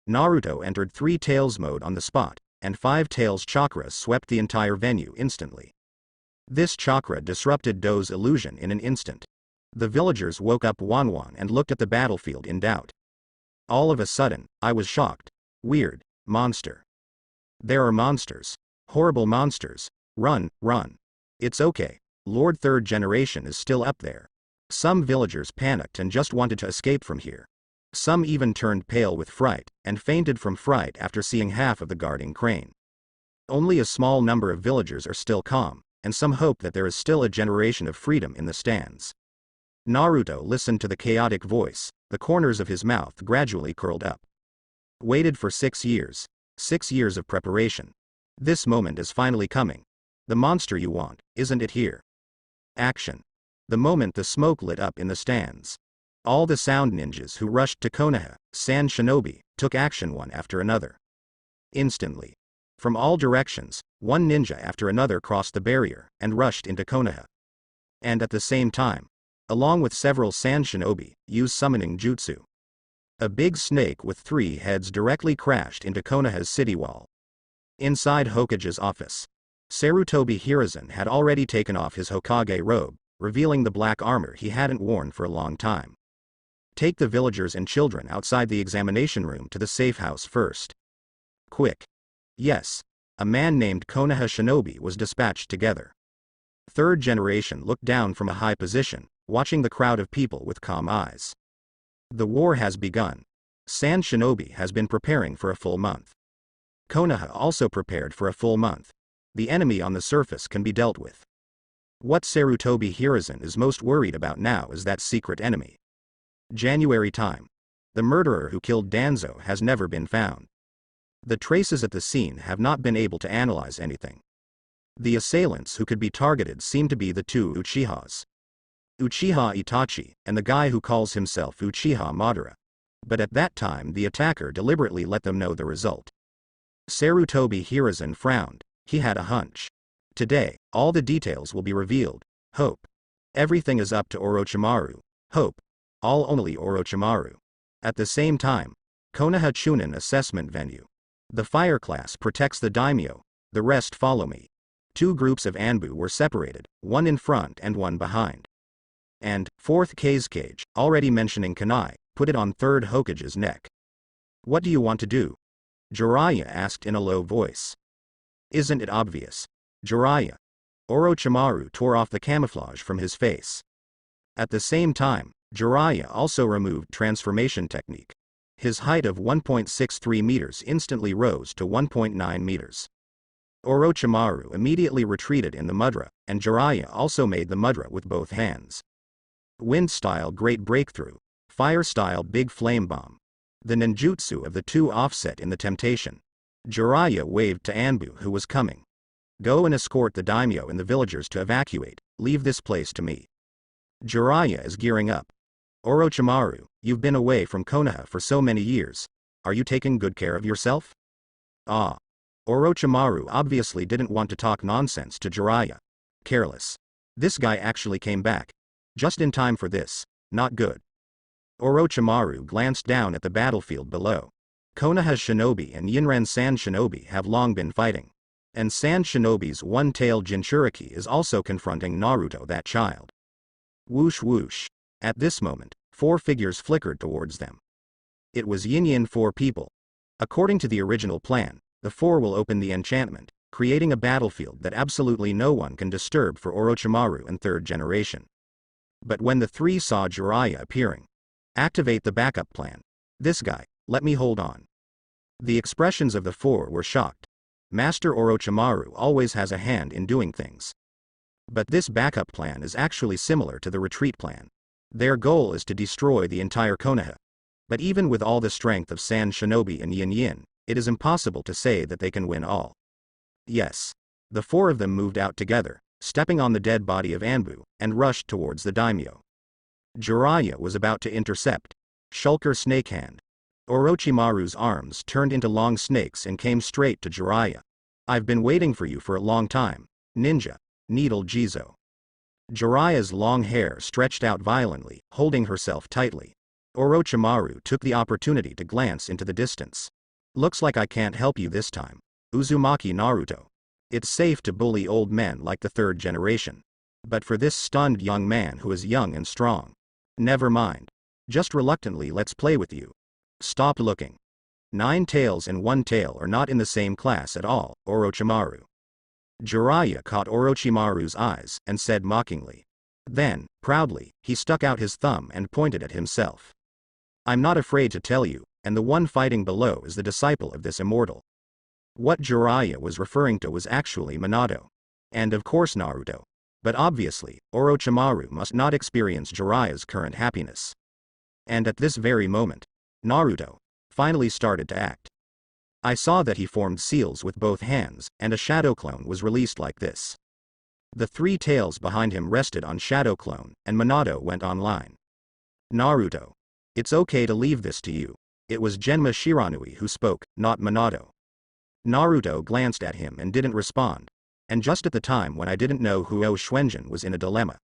Naruto entered 3 tails mode on the spot, and 5 tails chakra swept the entire venue instantly. This chakra disrupted Do's illusion in an instant. The villagers woke up one and looked at the battlefield in doubt. All of a sudden, I was shocked. Weird. Monster. There are monsters. Horrible monsters. Run, run. It's okay. Lord Third Generation is still up there. Some villagers panicked and just wanted to escape from here. Some even turned pale with fright, and fainted from fright after seeing half of the guarding crane. Only a small number of villagers are still calm, and some hope that there is still a generation of freedom in the stands. Naruto listened to the chaotic voice, the corners of his mouth gradually curled up. Waited for 6 years. 6 years of preparation. This moment is finally coming. The monster you want, isn't it here? Action. The moment the smoke lit up in the stands. All the sound ninjas who rushed to Konoha, Sand Shinobi, took action one after another. Instantly. From all directions, one ninja after another crossed the barrier, and rushed into Konoha. And at the same time, along with several Sand Shinobi, used summoning jutsu. A big snake with 3 heads directly crashed into Konoha's city wall. Inside Hokage's office, Sarutobi Hiruzen had already taken off his Hokage robe, revealing the black armor he hadn't worn for a long time. Take the villagers and children outside the examination room to the safe house first. Quick. Yes. A man named Konoha Shinobi was dispatched together. Third generation looked down from a high position, watching the crowd of people with calm eyes. The war has begun. Sand Shinobi has been preparing for a full month. Konoha also prepared for a full month. The enemy on the surface can be dealt with. What Sarutobi Hiruzen is most worried about now is that secret enemy. January time. The murderer who killed Danzo has never been found. The traces at the scene have not been able to analyze anything. The assailants who could be targeted seem to be the two Uchihas. Uchiha Itachi, and the guy who calls himself Uchiha Madara. But at that time the attacker deliberately let them know the result. Sarutobi Hiruzen frowned. He had a hunch. Today, all the details will be revealed. Hope. Everything is up to Orochimaru. Hope. All only Orochimaru. At the same time, Konoha Chunin assessment venue. The fire class protects the daimyo, the rest follow me. Two groups of Anbu were separated, one in front and one behind. And, fourth Kazekage, already mentioning Kanai, put it on third Hokage's neck. What do you want to do? Jiraiya asked in a low voice. Isn't it obvious? Jiraiya. Orochimaru tore off the camouflage from his face. At the same time, Jiraiya also removed transformation technique. His height of 1.63 meters instantly rose to 1.9 meters. Orochimaru immediately retreated in the mudra, and Jiraiya also made the mudra with both hands. Wind-style Great Breakthrough. Fire-style Big Flame Bomb. The ninjutsu of the two offset in the temptation. Jiraiya waved to Anbu who was coming. Go and escort the daimyo and the villagers to evacuate, leave this place to me. Jiraiya is gearing up. Orochimaru, you've been away from Konoha for so many years. Are you taking good care of yourself? Ah. Orochimaru obviously didn't want to talk nonsense to Jiraiya. Careless. This guy actually came back. Just in time for this. Not good. Orochimaru glanced down at the battlefield below. Konoha Shinobi and Yinren Sand Shinobi have long been fighting. And Sand Shinobi's one-tailed Jinchuriki is also confronting Naruto, that child. Whoosh whoosh. At this moment, four figures flickered towards them. It was Yin 4 people. According to the original plan, the four will open the enchantment, creating a battlefield that absolutely no one can disturb for Orochimaru and third generation. But when the three saw Jiraiya appearing, activate the backup plan. This guy, let me hold on. The expressions of the four were shocked. Master Orochimaru always has a hand in doing things. But this backup plan is actually similar to the retreat plan. Their goal is to destroy the entire Konoha. But even with all the strength of Sand Shinobi and Yin, it is impossible to say that they can win all. Yes. The four of them moved out together, stepping on the dead body of Anbu, and rushed towards the daimyo. Jiraiya was about to intercept. Shulker Snakehand. Orochimaru's arms turned into long snakes and came straight to Jiraiya. I've been waiting for you for a long time, ninja. Needle Jizo. Jiraiya's long hair stretched out violently, holding herself tightly. Orochimaru took the opportunity to glance into the distance. Looks like I can't help you this time. Uzumaki Naruto. It's safe to bully old men like the third generation. But for this stunned young man who is young and strong. Never mind. Just reluctantly let's play with you. Stop looking. 9 tails and 1 tail are not in the same class at all, Orochimaru. Jiraiya caught Orochimaru's eyes and said mockingly. Then, proudly, he stuck out his thumb and pointed at himself. I'm not afraid to tell you, and the one fighting below is the disciple of this immortal. What Jiraiya was referring to was actually Minato. And of course Naruto. But obviously, Orochimaru must not experience Jiraiya's current happiness. And at this very moment, Naruto finally started to act. I saw that he formed seals with both hands, and a shadow clone was released like this. The 3 tails behind him rested on shadow clone, and Minato went online. Naruto. It's okay to leave this to you. It was Genma Shiranui who spoke, not Minato. Naruto glanced at him and didn't respond. And just at the time when I didn't know Huo Shuenjin was in a dilemma.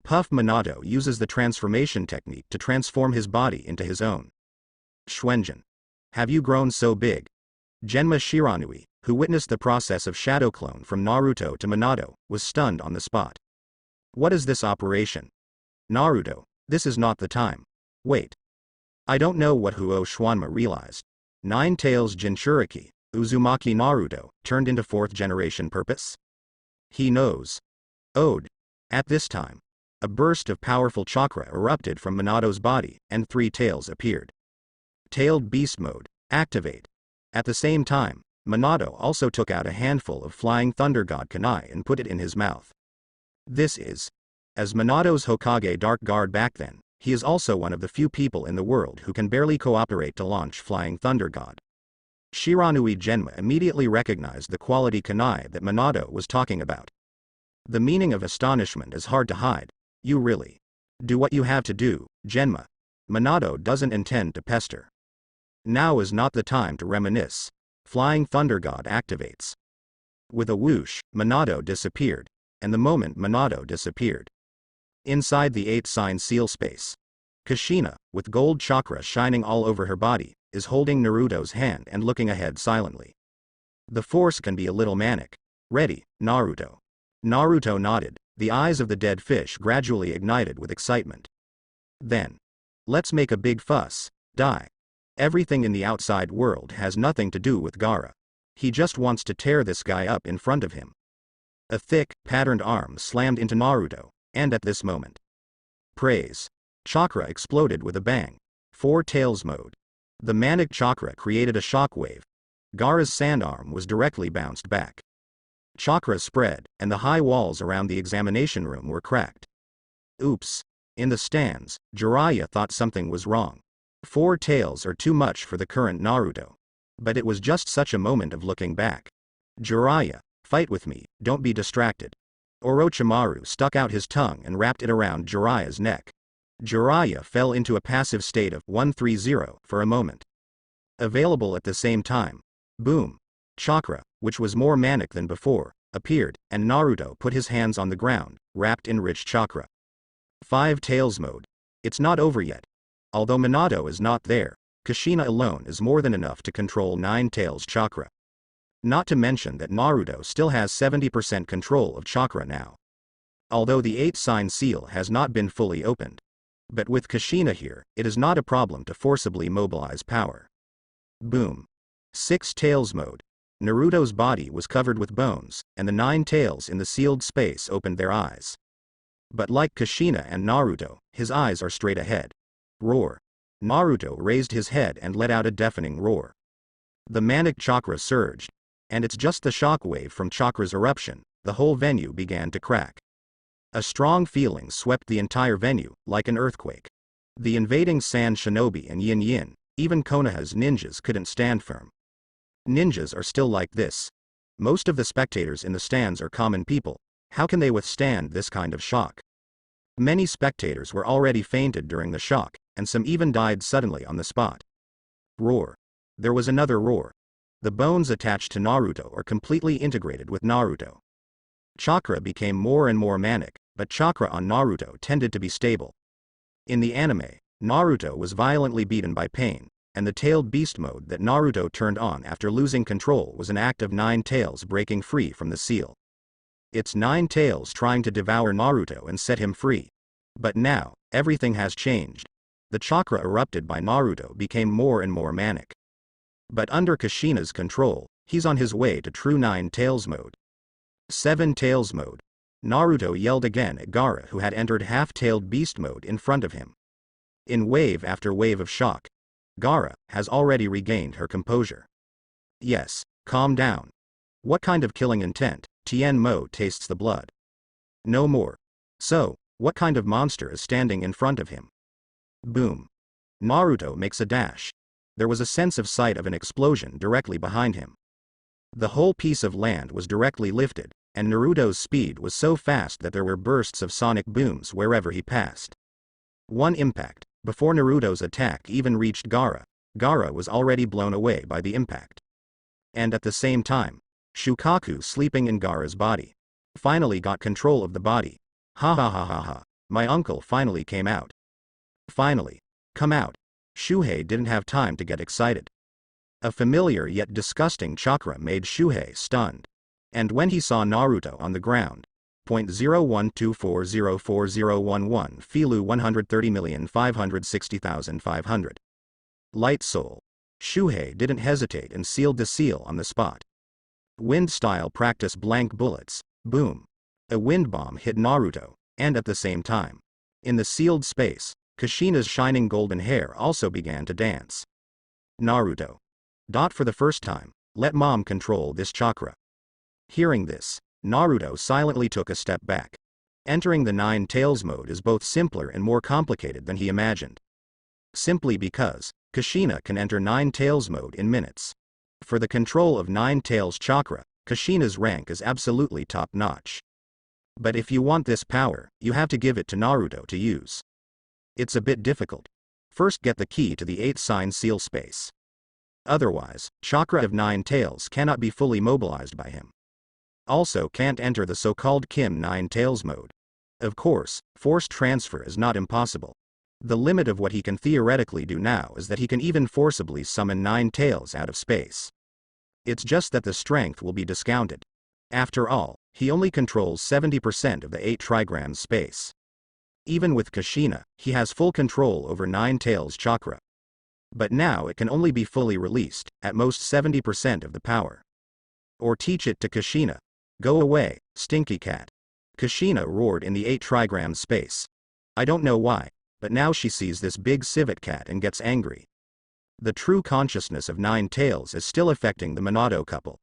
Puff Minato uses the transformation technique to transform his body into his own. Shuenjin. Have you grown so big? Genma Shiranui, who witnessed the process of shadow clone from Naruto to Minato, was stunned on the spot. What is this operation? Naruto, this is not the time. Wait. I don't know what Huo Xuanma realized. Nine Tails Jinchuriki, Uzumaki Naruto, turned into fourth generation purpose? He knows. Ode. At this time, a burst of powerful chakra erupted from Minado's body, and three tails appeared. Tailed Beast Mode, activate. At the same time, Minato also took out a handful of Flying Thunder God Kunai and put it in his mouth. This is. As Minato's Hokage Dark Guard back then, he is also one of the few people in the world who can barely cooperate to launch Flying Thunder God. Shiranui Genma immediately recognized the quality kunai that Minato was talking about. The meaning of astonishment is hard to hide. You really do what you have to do, Genma. Minato doesn't intend to pester. Now is not the time to reminisce. Flying Thunder God activates. With a whoosh, Minato disappeared, and the moment Minato disappeared, inside the 8-sign seal space, Kushina, with gold chakra shining all over her body, is holding Naruto's hand and looking ahead silently. The force can be a little manic. Ready, Naruto. Naruto nodded, the eyes of the dead fish gradually ignited with excitement. Then, let's make a big fuss, die. Everything in the outside world has nothing to do with Gaara. He just wants to tear this guy up in front of him. A thick, patterned arm slammed into Naruto, and at this moment, praise. Chakra exploded with a bang. Four Tails Mode. The manic chakra created a shockwave. Gaara's sand arm was directly bounced back. Chakra spread, and the high walls around the examination room were cracked. Oops. In the stands, Jiraiya thought something was wrong. 4 tails are too much for the current Naruto. But it was just such a moment of looking back. Jiraiya, fight with me, don't be distracted. Orochimaru stuck out his tongue and wrapped it around Jiraiya's neck. Jiraiya fell into a passive state of 130 for a moment. Available at the same time. Boom. Chakra, which was more manic than before, appeared, and Naruto put his hands on the ground, wrapped in rich chakra. 5 Tails Mode. It's not over yet. Although Minato is not there, Kushina alone is more than enough to control 9 Tails chakra. Not to mention that Naruto still has 70% control of chakra now. Although the 8-sign seal has not been fully opened. But with Kushina here, it is not a problem to forcibly mobilize power. Boom. 6 Tails Mode. Naruto's body was covered with bones, and the 9 tails in the sealed space opened their eyes. But like Kushina and Naruto, his eyes are straight ahead. Roar. Naruto raised his head and let out a deafening roar. The manic chakra surged. And it's just the shockwave from chakra's eruption, the whole venue began to crack. A strong feeling swept the entire venue, like an earthquake. The invading Sand Shinobi and Yin Yin, even Konoha's ninjas couldn't stand firm. Ninjas are still like this. Most of the spectators in the stands are common people. How can they withstand this kind of shock? Many spectators were already fainted during the shock, and some even died suddenly on the spot. Roar. There was another roar. The bones attached to Naruto are completely integrated with Naruto. Chakra became more and more manic, but chakra on Naruto tended to be stable. In the anime, Naruto was violently beaten by pain, and the tailed beast mode that Naruto turned on after losing control was an act of 9 tails breaking free from the seal. It's 9 tails trying to devour Naruto and set him free. But now, everything has changed. The chakra erupted by Naruto became more and more manic. But under Kushina's control, he's on his way to true 9 Tails Mode. 7 Tails Mode. Naruto yelled again at Gaara, who had entered half-tailed beast mode in front of him. In wave after wave of shock, Gaara has already regained her composure. Yes, calm down. What kind of killing intent? Tien Mo tastes the blood. No more. So, what kind of monster is standing in front of him? Boom. Naruto makes a dash. There was a sense of sight of an explosion directly behind him. The whole piece of land was directly lifted, and Naruto's speed was so fast that there were bursts of sonic booms wherever he passed. One impact, before Naruto's attack even reached Gaara, Gaara was already blown away by the impact. And at the same time, Shukaku sleeping in Gaara's body finally got control of the body. Ha ha ha ha ha, my uncle finally came out. Finally. Come out. Shuhei didn't have time to get excited. A familiar yet disgusting chakra made Shuhei stunned. And when he saw Naruto on the ground, 0.012404011 Filu 130,560,500. Light Soul. Shuhei didn't hesitate and sealed the seal on the spot. Wind style practice blank bullets. Boom. A wind bomb hit Naruto, and at the same time. In the sealed space, Kushina's shining golden hair also began to dance. Naruto. For the first time, let mom control this chakra. Hearing this, Naruto silently took a step back. Entering the Nine Tails mode is both simpler and more complicated than he imagined. Simply because, Kushina can enter Nine Tails mode in minutes. For the control of Nine Tails chakra, Kushina's rank is absolutely top-notch. But if you want this power, you have to give it to Naruto to use. It's a bit difficult. First get the key to the 8-sign seal space. Otherwise, chakra of Nine Tails cannot be fully mobilized by him. Also can't enter the so-called Kim Nine Tails mode. Of course, forced transfer is not impossible. The limit of what he can theoretically do now is that he can even forcibly summon Nine Tails out of space. It's just that the strength will be discounted. After all, he only controls 70% of the 8 trigrams space. Even with Kushina, he has full control over Nine Tails chakra. But now it can only be fully released, at most 70% of the power. Or teach it to Kushina. Go away, stinky cat. Kushina roared in the 8 trigram space. I don't know why, but now she sees this big civet cat and gets angry. The true consciousness of Nine Tails is still affecting the Minato couple.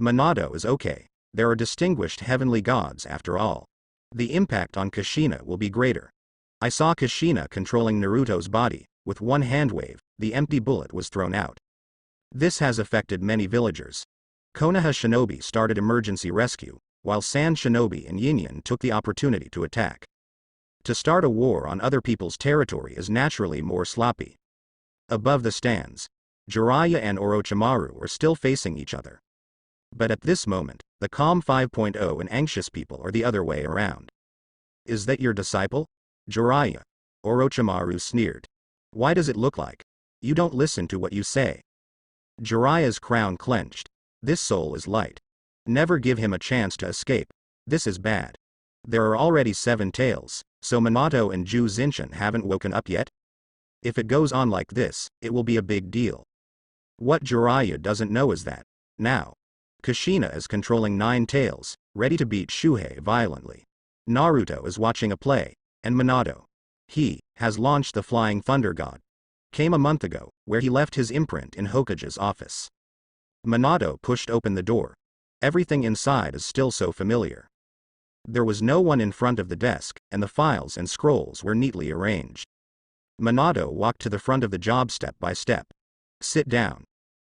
Minato is okay. There are distinguished heavenly gods after all. The impact on Kushina will be greater. I saw Kushina controlling Naruto's body. With one hand wave, the empty bullet was thrown out. This has affected many villagers. Konoha shinobi started emergency rescue, while Sand shinobi and Yin took the opportunity to attack. To start a war on other people's territory is naturally more sloppy. Above the stands, Jiraiya and Orochimaru are still facing each other. But at this moment, the calm 5.0 and anxious people are the other way around. Is that your disciple? Jiraiya. Orochimaru sneered. Why does it look like you don't listen to what you say? Jiraiya's crown clenched. This soul is light. Never give him a chance to escape. This is bad. There are already 7 tails, so Minato and Ju Zinshin haven't woken up yet? If it goes on like this, it will be a big deal. What Jiraiya doesn't know is that, now, Kushina is controlling 9 tails, ready to beat Shuhei violently. Naruto is watching a play, and Minato. He has launched the Flying Thunder God. Came a month ago, where he left his imprint in Hokage's office. Minato pushed open the door. Everything inside is still so familiar. There was no one in front of the desk, and the files and scrolls were neatly arranged. Minato walked to the front of the job step by step. Sit down.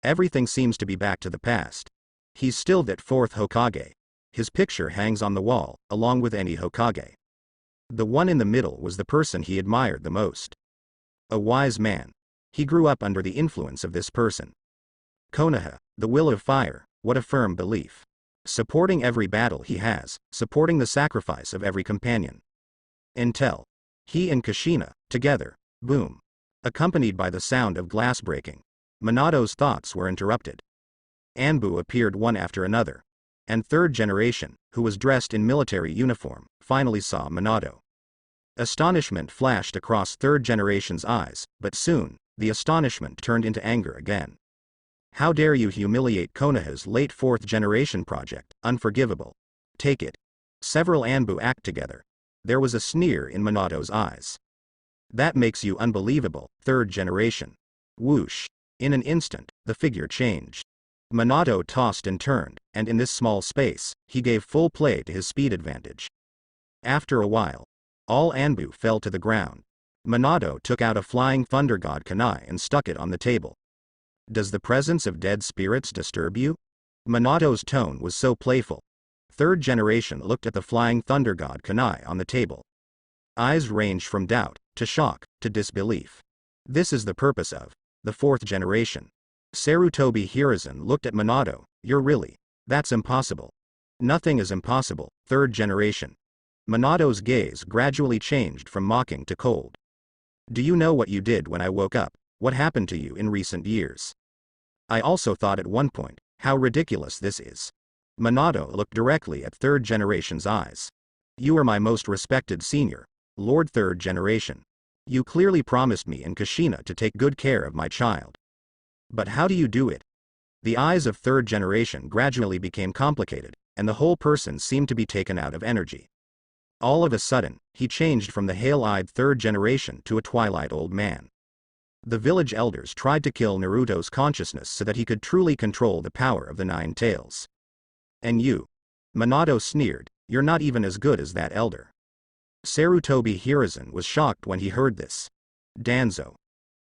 Everything seems to be back to the past. He's still that 4th Hokage. His picture hangs on the wall, along with any Hokage. The one in the middle was the person he admired the most. A wise man. He grew up under the influence of this person. Konoha, the will of fire, what a firm belief. Supporting every battle he has, supporting the sacrifice of every companion. Until he and Kushina, together, boom. Accompanied by the sound of glass breaking. Minato's thoughts were interrupted. Anbu appeared one after another. And 3rd generation, who was dressed in military uniform, finally saw Minato. Astonishment flashed across 3rd generation's eyes, but soon, the astonishment turned into anger again. How dare you humiliate Konoha's late 4th generation project, unforgivable. Take it. Several Anbu act together. There was a sneer in Minato's eyes. That makes you unbelievable, 3rd generation. Whoosh. In an instant, the figure changed. Minato tossed and turned, and in this small space, he gave full play to his speed advantage. After a while, all Anbu fell to the ground. Minato took out a Flying Thunder God kunai and stuck it on the table. Does the presence of dead spirits disturb you? Minato's tone was so playful. 3rd generation looked at the Flying Thunder God kunai on the table. Eyes ranged from doubt, to shock, to disbelief. This is the purpose of the 4th generation. Sarutobi Hiruzen looked at Minato. You're really? That's impossible. Nothing is impossible, 3rd generation. Minato's gaze gradually changed from mocking to cold. Do you know what you did when I woke up? What happened to you in recent years? I also thought at one point, how ridiculous this is. Minato looked directly at third generation's eyes. You are my most respected senior, Lord Third Generation. You clearly promised me and Kushina to take good care of my child. But how do you do it? The eyes of third generation gradually became complicated, and the whole person seemed to be taken out of energy. All of a sudden, he changed from the hale-eyed third generation to a twilight old man. The village elders tried to kill Naruto's consciousness so that he could truly control the power of the Nine Tails. And you? Minato sneered, you're not even as good as that elder. Sarutobi Hiruzen was shocked when he heard this. Danzo.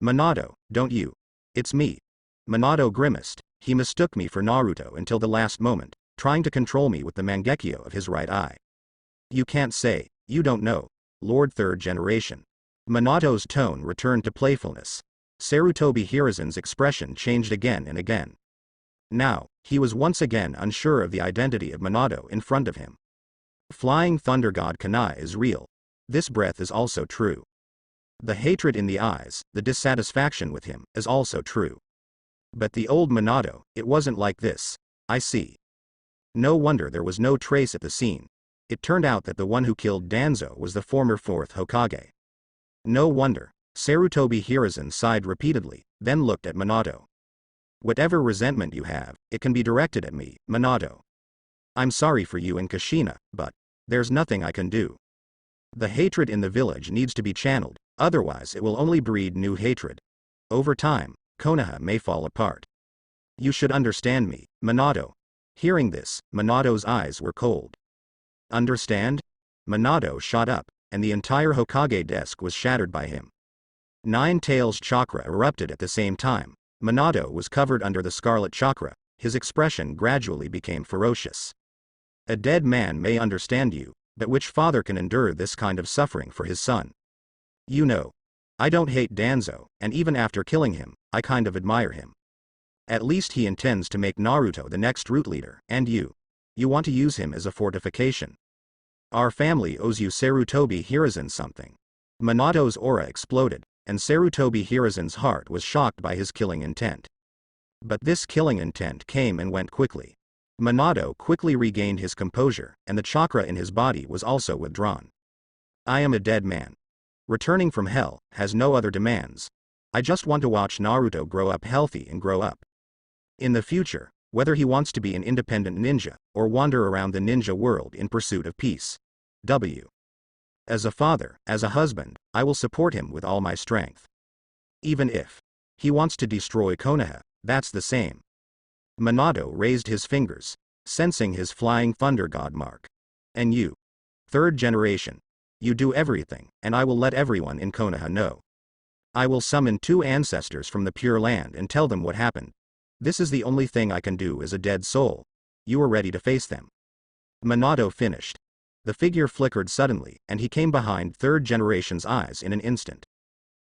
Minato, don't you? It's me. Minato grimaced, he mistook me for Naruto until the last moment, trying to control me with the Mangekyo of his right eye. You can't say, you don't know, Lord Third Generation. Minato's tone returned to playfulness. Sarutobi Hiruzen's expression changed again and again. Now, he was once again unsure of the identity of Minato in front of him. Flying Thunder God Kanai is real. This breath is also true. The hatred in the eyes, the dissatisfaction with him, is also true. But the old Minato, it wasn't like this. I see. No wonder there was no trace at the scene. It turned out that the one who killed Danzo was the former fourth Hokage. No wonder. Sarutobi Hiruzen sighed repeatedly, then looked at Minato. Whatever resentment you have, it can be directed at me, Minato. I'm sorry for you and Kushina, but there's nothing I can do. The hatred in the village needs to be channeled, otherwise it will only breed new hatred. Over time, Konoha may fall apart. You should understand me, Minato. Hearing this, Minato's eyes were cold. Understand? Minato shot up, and the entire Hokage desk was shattered by him. Nine Tails chakra erupted at the same time. Minato was covered under the scarlet chakra, his expression gradually became ferocious. A dead man may understand you, but which father can endure this kind of suffering for his son? You know. I don't hate Danzo, and even after killing him, I kind of admire him. At least he intends to make Naruto the next root leader, and you want to use him as a fortification. Our family owes you Sarutobi Hiruzen something. Minato's aura exploded, and Sarutobi Hiruzen's heart was shocked by his killing intent. But this killing intent came and went quickly. Minato quickly regained his composure, and the chakra in his body was also withdrawn. I am a dead man. Returning from hell has no other demands. I just want to watch Naruto grow up healthy and grow up. In the future, whether he wants to be an independent ninja, or wander around the ninja world in pursuit of peace. As a father, as a husband, I will support him with all my strength. Even if he wants to destroy Konoha, that's the same. Minato raised his fingers, sensing his flying thunder god mark. And you, third generation, you do everything, and I will let everyone in Konoha know. I will summon 2 ancestors from the Pure Land and tell them what happened. This is the only thing I can do as a dead soul. You are ready to face them. Minato finished. The figure flickered suddenly, and he came behind third generation's eyes in an instant.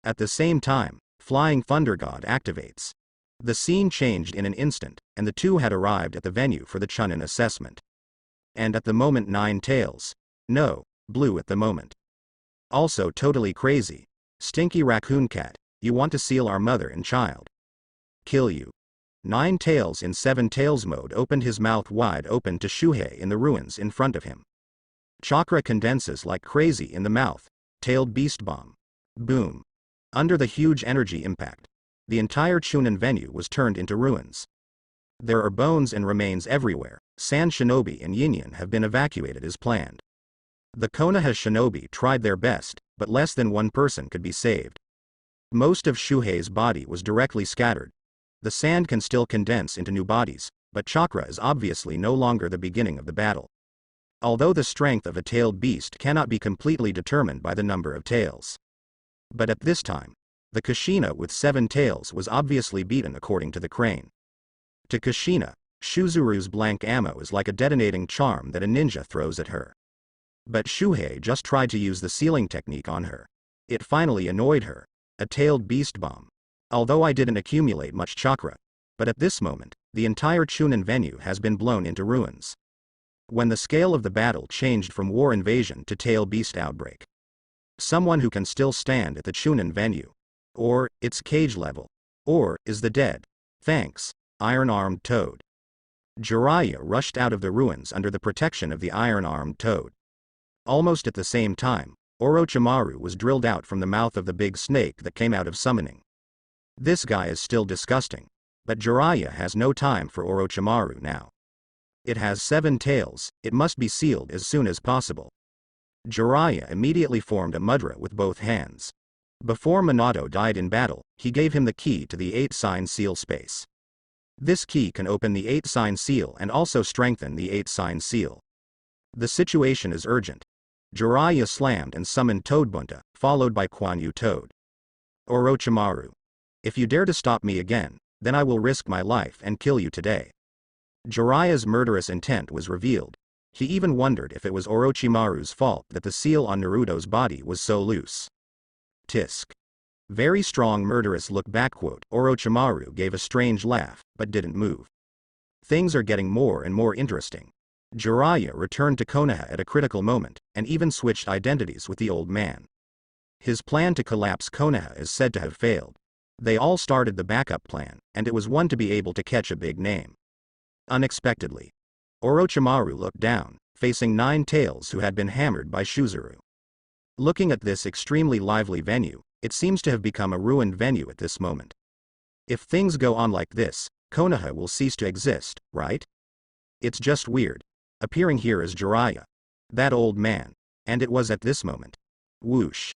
At the same time, Flying Thunder God activates. The scene changed in an instant, and the two had arrived at the venue for the Chunin assessment. And at the moment Nine Tails. No, Blue at the moment. Also totally crazy. Stinky Raccoon Cat, you want to seal our mother and child. Kill you. Nine Tails in Seven Tails mode opened his mouth wide open to Shuhei in the ruins in front of him. Chakra condenses like crazy in the mouth. Tailed Beast Bomb. Boom. Under the huge energy impact, the entire Chunin venue was turned into ruins. There are bones and remains everywhere. Sand Shinobi and Yin have been evacuated as planned. The Konoha Shinobi tried their best, but less than one person could be saved. Most of Shuhei's body was directly scattered. The sand can still condense into new bodies, but chakra is obviously no longer the beginning of the battle. Although the strength of a tailed beast cannot be completely determined by the number of tails. But at this time, the Kushina with 7 tails was obviously beaten according to the crane. To Kushina, Shuzuru's blank ammo is like a detonating charm that a ninja throws at her. But Shuhei just tried to use the sealing technique on her. It finally annoyed her. A tailed beast bomb. Although I didn't accumulate much chakra. But at this moment, the entire Chunin venue has been blown into ruins. When the scale of the battle changed from war invasion to tail beast outbreak. Someone who can still stand at the Chunin venue. Or, its cage level. Or, is the dead. Thanks, Iron-Armed Toad. Jiraiya rushed out of the ruins under the protection of the iron-armed toad. Almost at the same time, Orochimaru was drilled out from the mouth of the big snake that came out of summoning. This guy is still disgusting, but Jiraiya has no time for Orochimaru now. It has 7 tails, it must be sealed as soon as possible. Jiraiya immediately formed a mudra with both hands. Before Minato died in battle, he gave him the key to the 8-sign seal space. This key can open the 8-sign seal and also strengthen the 8-sign seal. The situation is urgent. Jiraiya slammed and summoned Toadbunta, followed by Kuan Yu Toad. Orochimaru. If you dare to stop me again, then I will risk my life and kill you today. Jiraiya's murderous intent was revealed. He even wondered if it was Orochimaru's fault that the seal on Naruto's body was so loose. Tisk. Very strong murderous look back. Orochimaru gave a strange laugh, but didn't move. Things are getting more and more interesting. Jiraiya returned to Konoha at a critical moment, and even switched identities with the old man. His plan to collapse Konoha is said to have failed. They all started the backup plan, and it was one to be able to catch a big name. Unexpectedly, Orochimaru looked down, facing 9 tails who had been hammered by Shuzuru. Looking at this extremely lively venue, it seems to have become a ruined venue at this moment. If things go on like this, Konoha will cease to exist, right? It's just weird. Appearing here is Jiraiya. That old man. And it was at this moment. Whoosh.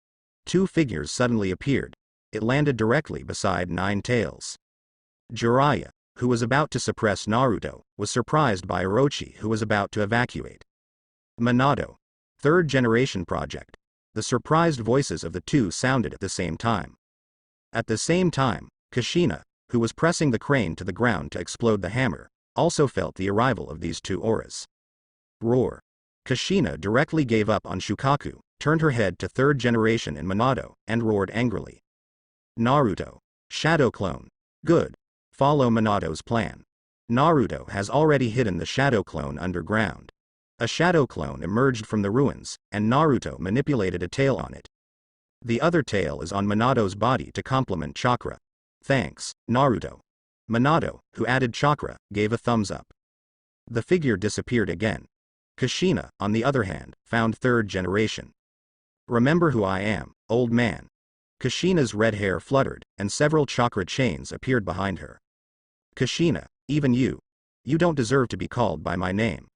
2 figures suddenly appeared. It landed directly beside 9 tails. Jiraiya, who was about to suppress Naruto, was surprised by Orochi, who was about to evacuate. Minato. 3rd generation project. The surprised voices of the two sounded at the same time. At the same time, Kushina, who was pressing the crane to the ground to explode the hammer, also felt the arrival of these 2 auras. Roar. Kushina directly gave up on Shukaku, turned her head to 3rd generation in Minato, and roared angrily. Naruto. Shadow clone. Good. Follow Minato's plan. Naruto has already hidden the shadow clone underground. A shadow clone emerged from the ruins, and Naruto manipulated a tail on it. The other tail is on Minato's body to complement chakra. Thanks, Naruto. Minato, who added chakra, gave a thumbs up. The figure disappeared again. Kushina, on the other hand, found 3rd generation. Remember who I am, old man. Kushina's red hair fluttered, and several chakra chains appeared behind her. Kushina, even you. You don't deserve to be called by my name.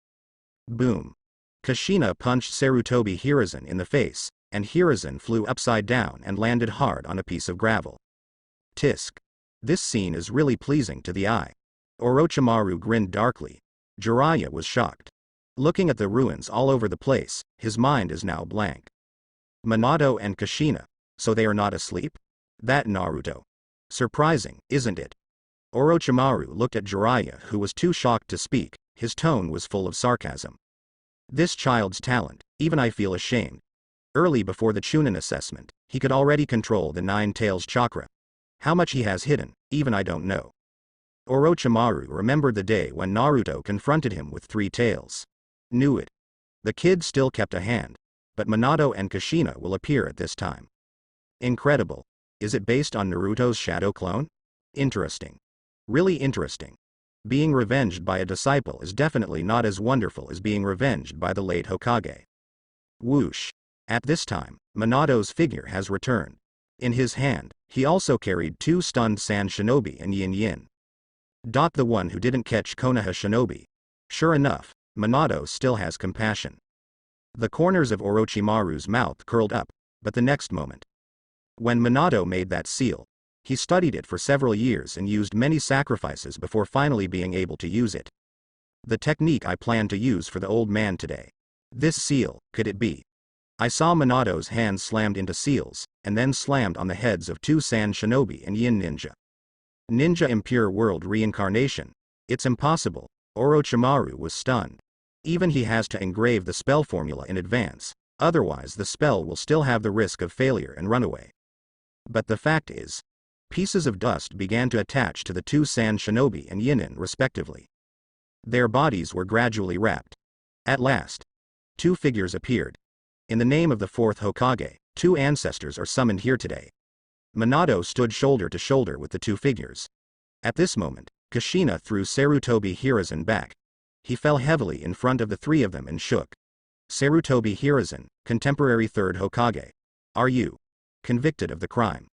Boom. Kushina punched Sarutobi Hiruzen in the face, and Hiruzen flew upside down and landed hard on a piece of gravel. Tisk. This scene is really pleasing to the eye. Orochimaru grinned darkly. Jiraiya was shocked. Looking at the ruins all over the place, his mind is now blank. Minato and Kushina. So they are not asleep? That Naruto. Surprising, isn't it? Orochimaru looked at Jiraiya, who was too shocked to speak. His tone was full of sarcasm. This child's talent, even I feel ashamed. Early before the Chunin assessment, he could already control the 9 tails chakra. How much he has hidden, even I don't know. Orochimaru remembered the day when Naruto confronted him with 3 tails. Knew it. The kid still kept a hand. But Minato and Kushina will appear at this time. Incredible. Is it based on Naruto's shadow clone? Interesting. Really interesting. Being revenged by a disciple is definitely not as wonderful as being revenged by the late Hokage. Whoosh. At this time, Minato's figure has returned. In his hand, he also carried 2 stunned Sand Shinobi and Yin Yin. The one who didn't catch Konoha Shinobi. Sure enough, Minato still has compassion. The corners of Orochimaru's mouth curled up, but the next moment. When Minato made that seal, he studied it for several years and used many sacrifices before finally being able to use it. The technique I plan to use for the old man today. This seal, could it be? I saw Minato's hands slammed into seals, and then slammed on the heads of 2 Sand Shinobi and Yin Ninja. Ninja Impure World Reincarnation. It's impossible. Orochimaru was stunned. Even he has to engrave the spell formula in advance, otherwise the spell will still have the risk of failure and runaway. But the fact is, pieces of dust began to attach to the 2 Sand Shinobi and Yinin respectively. Their bodies were gradually wrapped. At last, 2 figures appeared. In the name of the 4th Hokage, 2 ancestors are summoned here today. Minato stood shoulder to shoulder with the 2 figures. At this moment, Kushina threw Sarutobi Hiruzen back. He fell heavily in front of the three of them and shook. Sarutobi Hiruzen, contemporary third Hokage. Are you convicted of the crime?